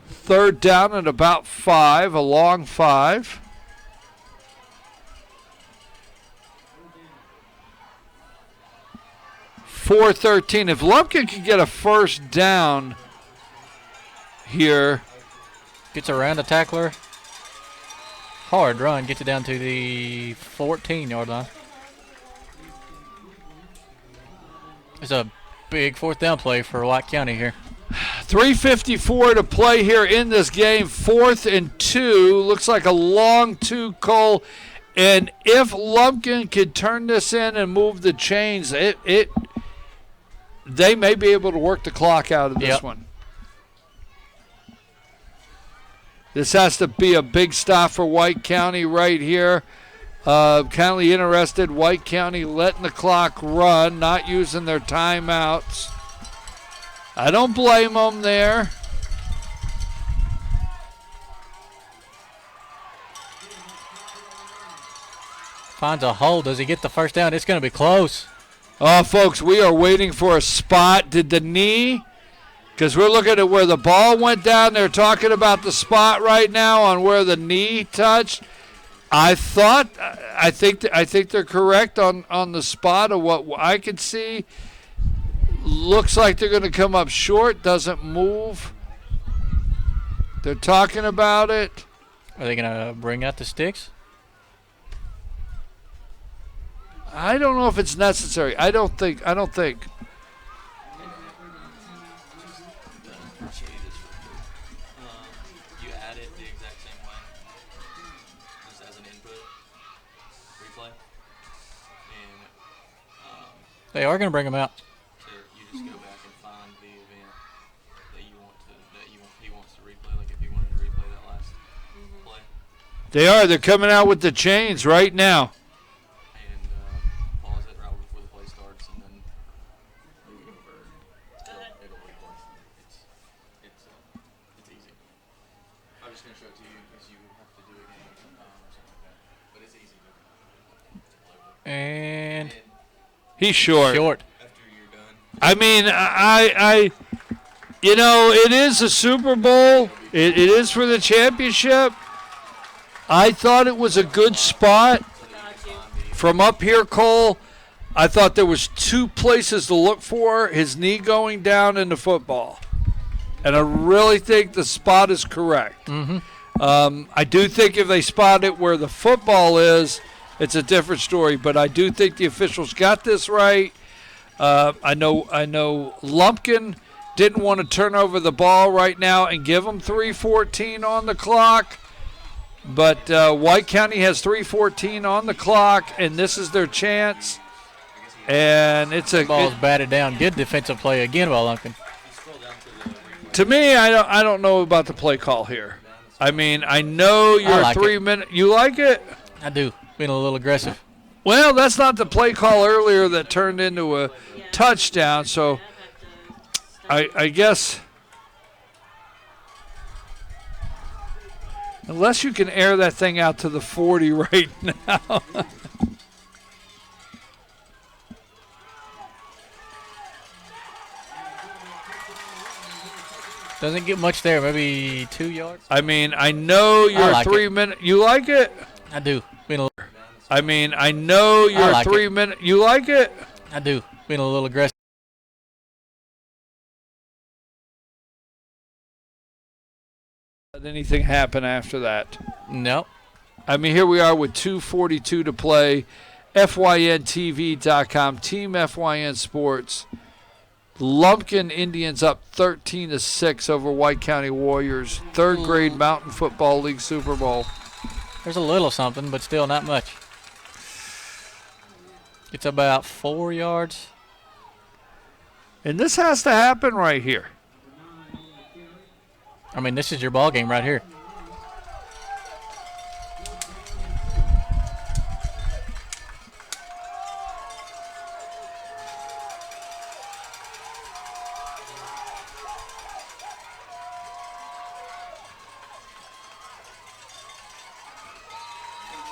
A: Third down at about 5, a long 5. .413. If Lumpkin can get a first down here.
B: Gets around the tackler. Hard run. Gets it down to the 14-yard line. It's a big 4th down play for White County here.
A: 3:54 to play here in this game. 4th and 2. Looks like a long 2, Cole. And if Lumpkin could turn this in and move the chains, they may be able to work the clock out of this one. This has to be a big stop for White County right here. Kind of interested. White County letting the clock run, not using their timeouts. I don't blame them there.
B: Finds a hole. Does he get the first down? It's going to be close.
A: Oh, folks, we are waiting for a spot. Did the knee? Because we're looking at where the ball went down. They're talking about the spot right now on where the knee touched. I think they're correct on the spot of what I could see. Looks like they're going to come up short. Doesn't move. They're talking about it.
B: Are they going to bring out the sticks?
A: I don't know if it's necessary. I don't think.
H: You add it the exact same way, just as an input replay, and
B: They are going to bring them out.
H: so you just go back and find the event that you want to he wants to replay. Like if you wanted to replay that last play,
A: They are. They're coming out with the chains right now.
H: and pause it right before the play starts, and then move it over. It'll replay. It's easy. I'm just gonna show it to you because you have to do it again sometime or something like that. But it's easy to play with.
B: And
A: He's short.
H: After you're done.
A: I mean, it is a Super Bowl. It is for the championship. I thought it was a good spot from up here, Cole. I thought there was 2 places to look for: his knee going down and the football. And I really think the spot is correct. I do think if they spot it where the football is, it's a different story. But I do think the officials got this right. I know Lumpkin didn't want to turn over the ball right now and give them 3:14 on the clock. But White County has 3:14 on the clock, and this is their chance. And it's a
B: ball's batted down. Good defensive play again by Lumpkin.
A: to me. I don't know about the play call here. I mean, I know you're
B: like
A: 3 minute. You like it?
B: I do. Being a little aggressive.
A: Well, that's not the play call earlier that turned into a touchdown. So I guess unless you can air that thing out to the 40 right now.
B: Doesn't get much there. Maybe 2 yards.
A: I mean, I know you're
B: like
A: 3 minute. You like it?
B: I do. Being a little,
A: I mean, I know you're
B: like
A: 3
B: it.
A: minute. You like it?
B: I do. Being a little aggressive.
A: Did anything happen after that?
B: No.
A: I mean, here we are with 2:42 to play. FYNTV.com, Team FYN Sports. Lumpkin Indians up 13-6 over White County Warriors. 3rd grade Mountain Football League Super Bowl.
B: There's a little something, but still not much. It's about 4 yards.
A: And this has to happen right here.
B: I mean, this is your ball game right here.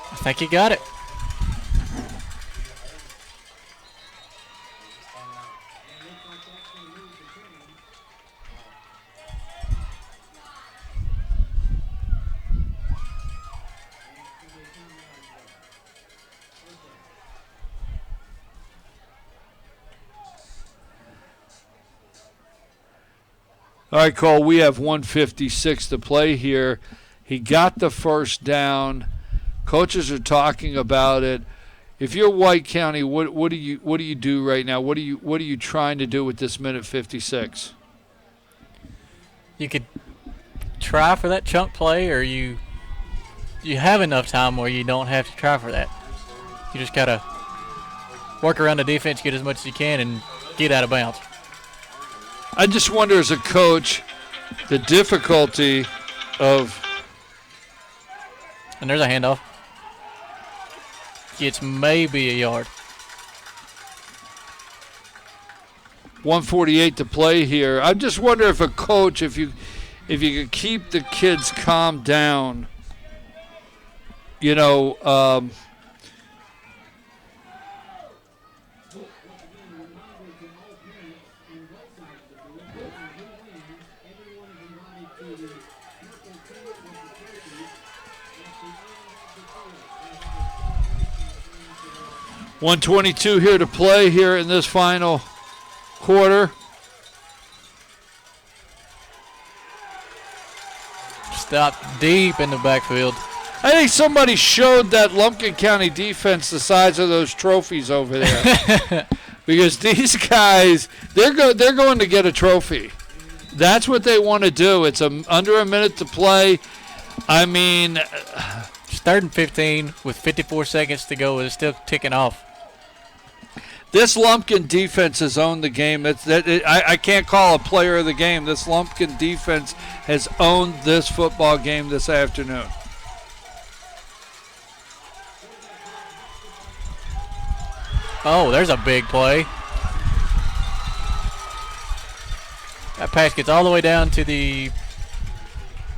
B: I think he got it.
A: All right, Cole, we have 1:56 to play here. He got the first down. Coaches are talking about it. If you're White County, what do you do right now? What are you trying to do with this minute 56?
B: you could try for that chunk play, or you have enough time where you don't have to try for that. You just gotta work around the defense, get as much as you can, and get out of bounds.
A: I just wonder as a coach the difficulty of.
B: And there's a handoff. It's maybe a yard.
A: 1:48 to play here. I just wonder if a coach, if you could keep the kids calm down, you know. 1:22 here to play here in this final quarter.
B: Stopped deep in the backfield.
A: I think somebody showed that Lumpkin County defense the size of those trophies over there. Because these guys, they're going to get a trophy. That's what they want to do. It's under a minute to play. I mean,
B: it's 3rd and 15 with 54 seconds to go. It's still ticking off.
A: This Lumpkin defense has owned the game. I can't call a player of the game. This Lumpkin defense has owned this football game this afternoon.
B: Oh, there's a big play. That pass gets all the way down to the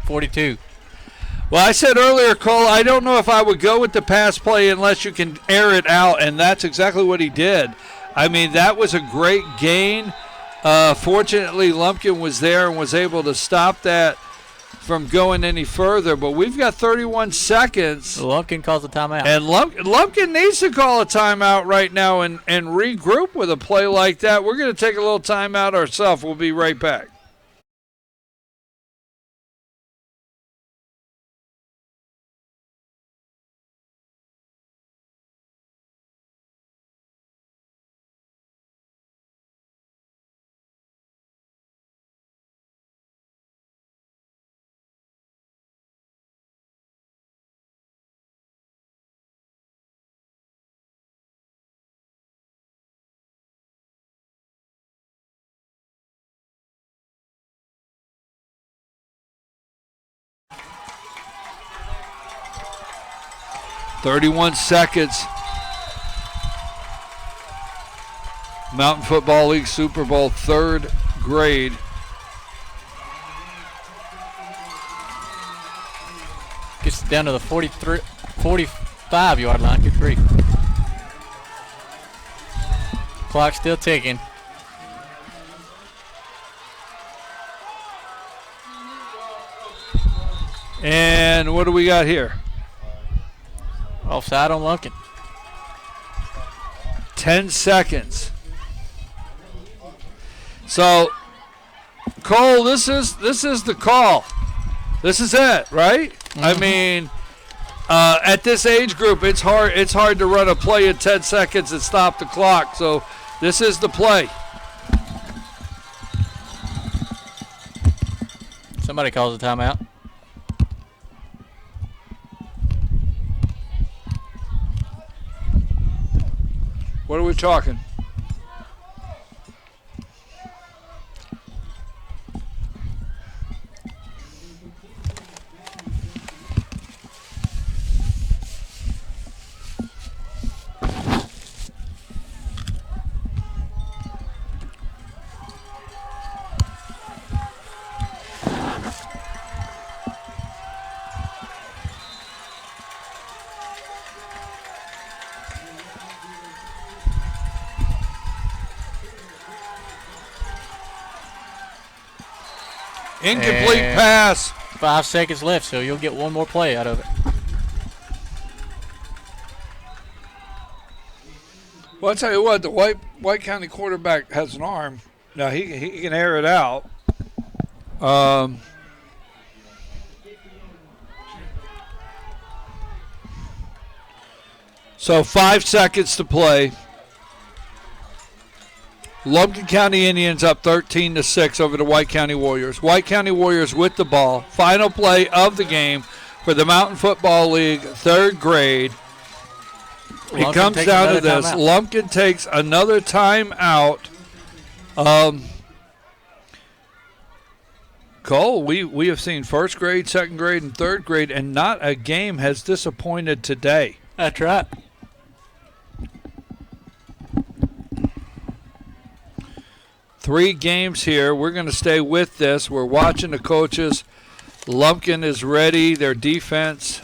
B: 42.
A: Well, I said earlier, Cole, I don't know if I would go with the pass play unless you can air it out, and that's exactly what he did. I mean, that was a great gain. Fortunately, Lumpkin was there and was able to stop that from going any further, but we've got 31 seconds.
B: Lumpkin calls a timeout.
A: And Lumpkin needs to call a timeout right now and regroup with a play like that. We're going to take a little timeout ourselves. We'll be right back. "31 seconds. Mountain Football League Super Bowl, 3rd grade.
B: Gets down to the 45-yard line. Good grief. Clock still ticking.
A: And what do we got here?
B: Offside on Lumpkin.
A: 10 seconds. So, Cole, this is the call. This is it, right? Mm-hmm. I mean, at this age group, it's hard to run a play in 10 seconds and stop the clock. So, this is the play.
B: Somebody calls a timeout.
A: What are we talking? Incomplete pass.
B: 5 seconds left, so you'll get one more play out of it.
A: Well, I'll tell you what, the White County quarterback has an arm. Now, he can air it out. So 5 seconds to play. Lumpkin County Indians up 13-6 over the White County Warriors. White County Warriors with the ball. Final play of the game for the Mountain Football League, 3rd grade. It comes down to this. Lumpkin takes another timeout. Cole, we have seen 1st grade, 2nd grade, and 3rd grade, and not a game has disappointed today.
B: That's right.
A: Three games here. We're going to stay with this. We're watching the coaches. Lumpkin is ready. Their defense.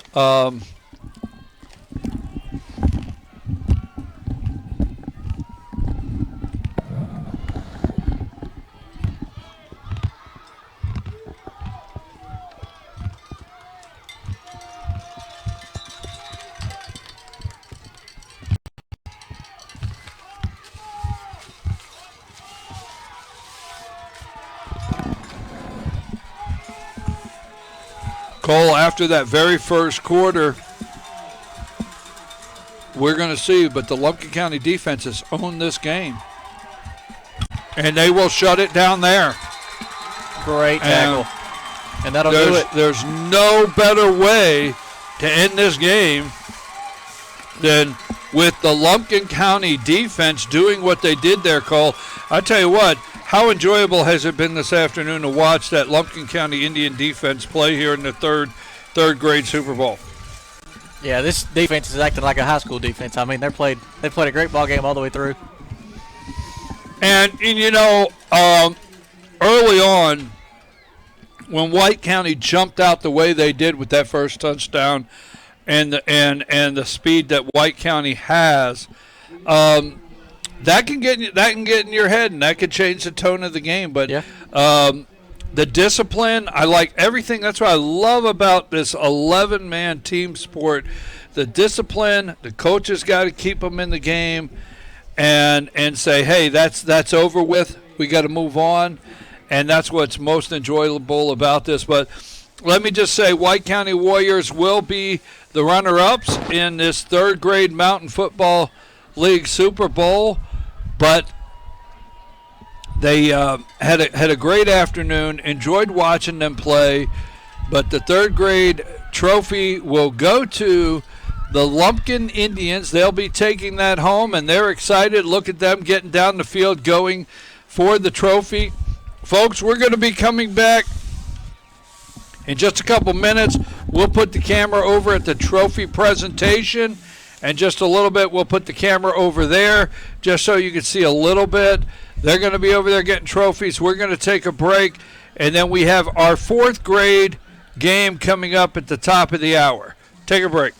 A: Cole, after that very first quarter, we're going to see, but the Lumpkin County defense has owned this game. And they will shut it down there.
B: Great tackle. And that'll do it.
A: There's no better way to end this game than with the Lumpkin County defense doing what they did there, Cole. I tell you what, how enjoyable has it been this afternoon to watch that Lumpkin County Indian defense play here in the third grade Super Bowl?
B: Yeah, this defense is acting like a high school defense. I mean, they played a great ball game all the way through.
A: And you know, early on, when White County jumped out the way they did with that first touchdown, and the speed that White County has, that can get in your head, and that could change the tone of the game. But
B: yeah.
A: The discipline, I like everything. That's what I love about this 11-man team sport. The discipline, the coaches got to keep them in the game, and say, hey, that's over with. We got to move on, and that's what's most enjoyable about this. But let me just say, White County Warriors will be the runner-ups in this 3rd grade Mountain Football League Super Bowl, but they had a great afternoon, enjoyed watching them play, but the 3rd grade trophy will go to the Lumpkin Indians. They'll be taking that home, and they're excited. Look at them getting down the field going for the trophy. Folks, we're going to be coming back in just a couple minutes. We'll put the camera over at the trophy presentation, and just a little bit we'll put the camera over there just so you can see a little bit. They're going to be over there getting trophies. We're going to take a break, and then we have our 4th grade game coming up at the top of the hour. Take a break.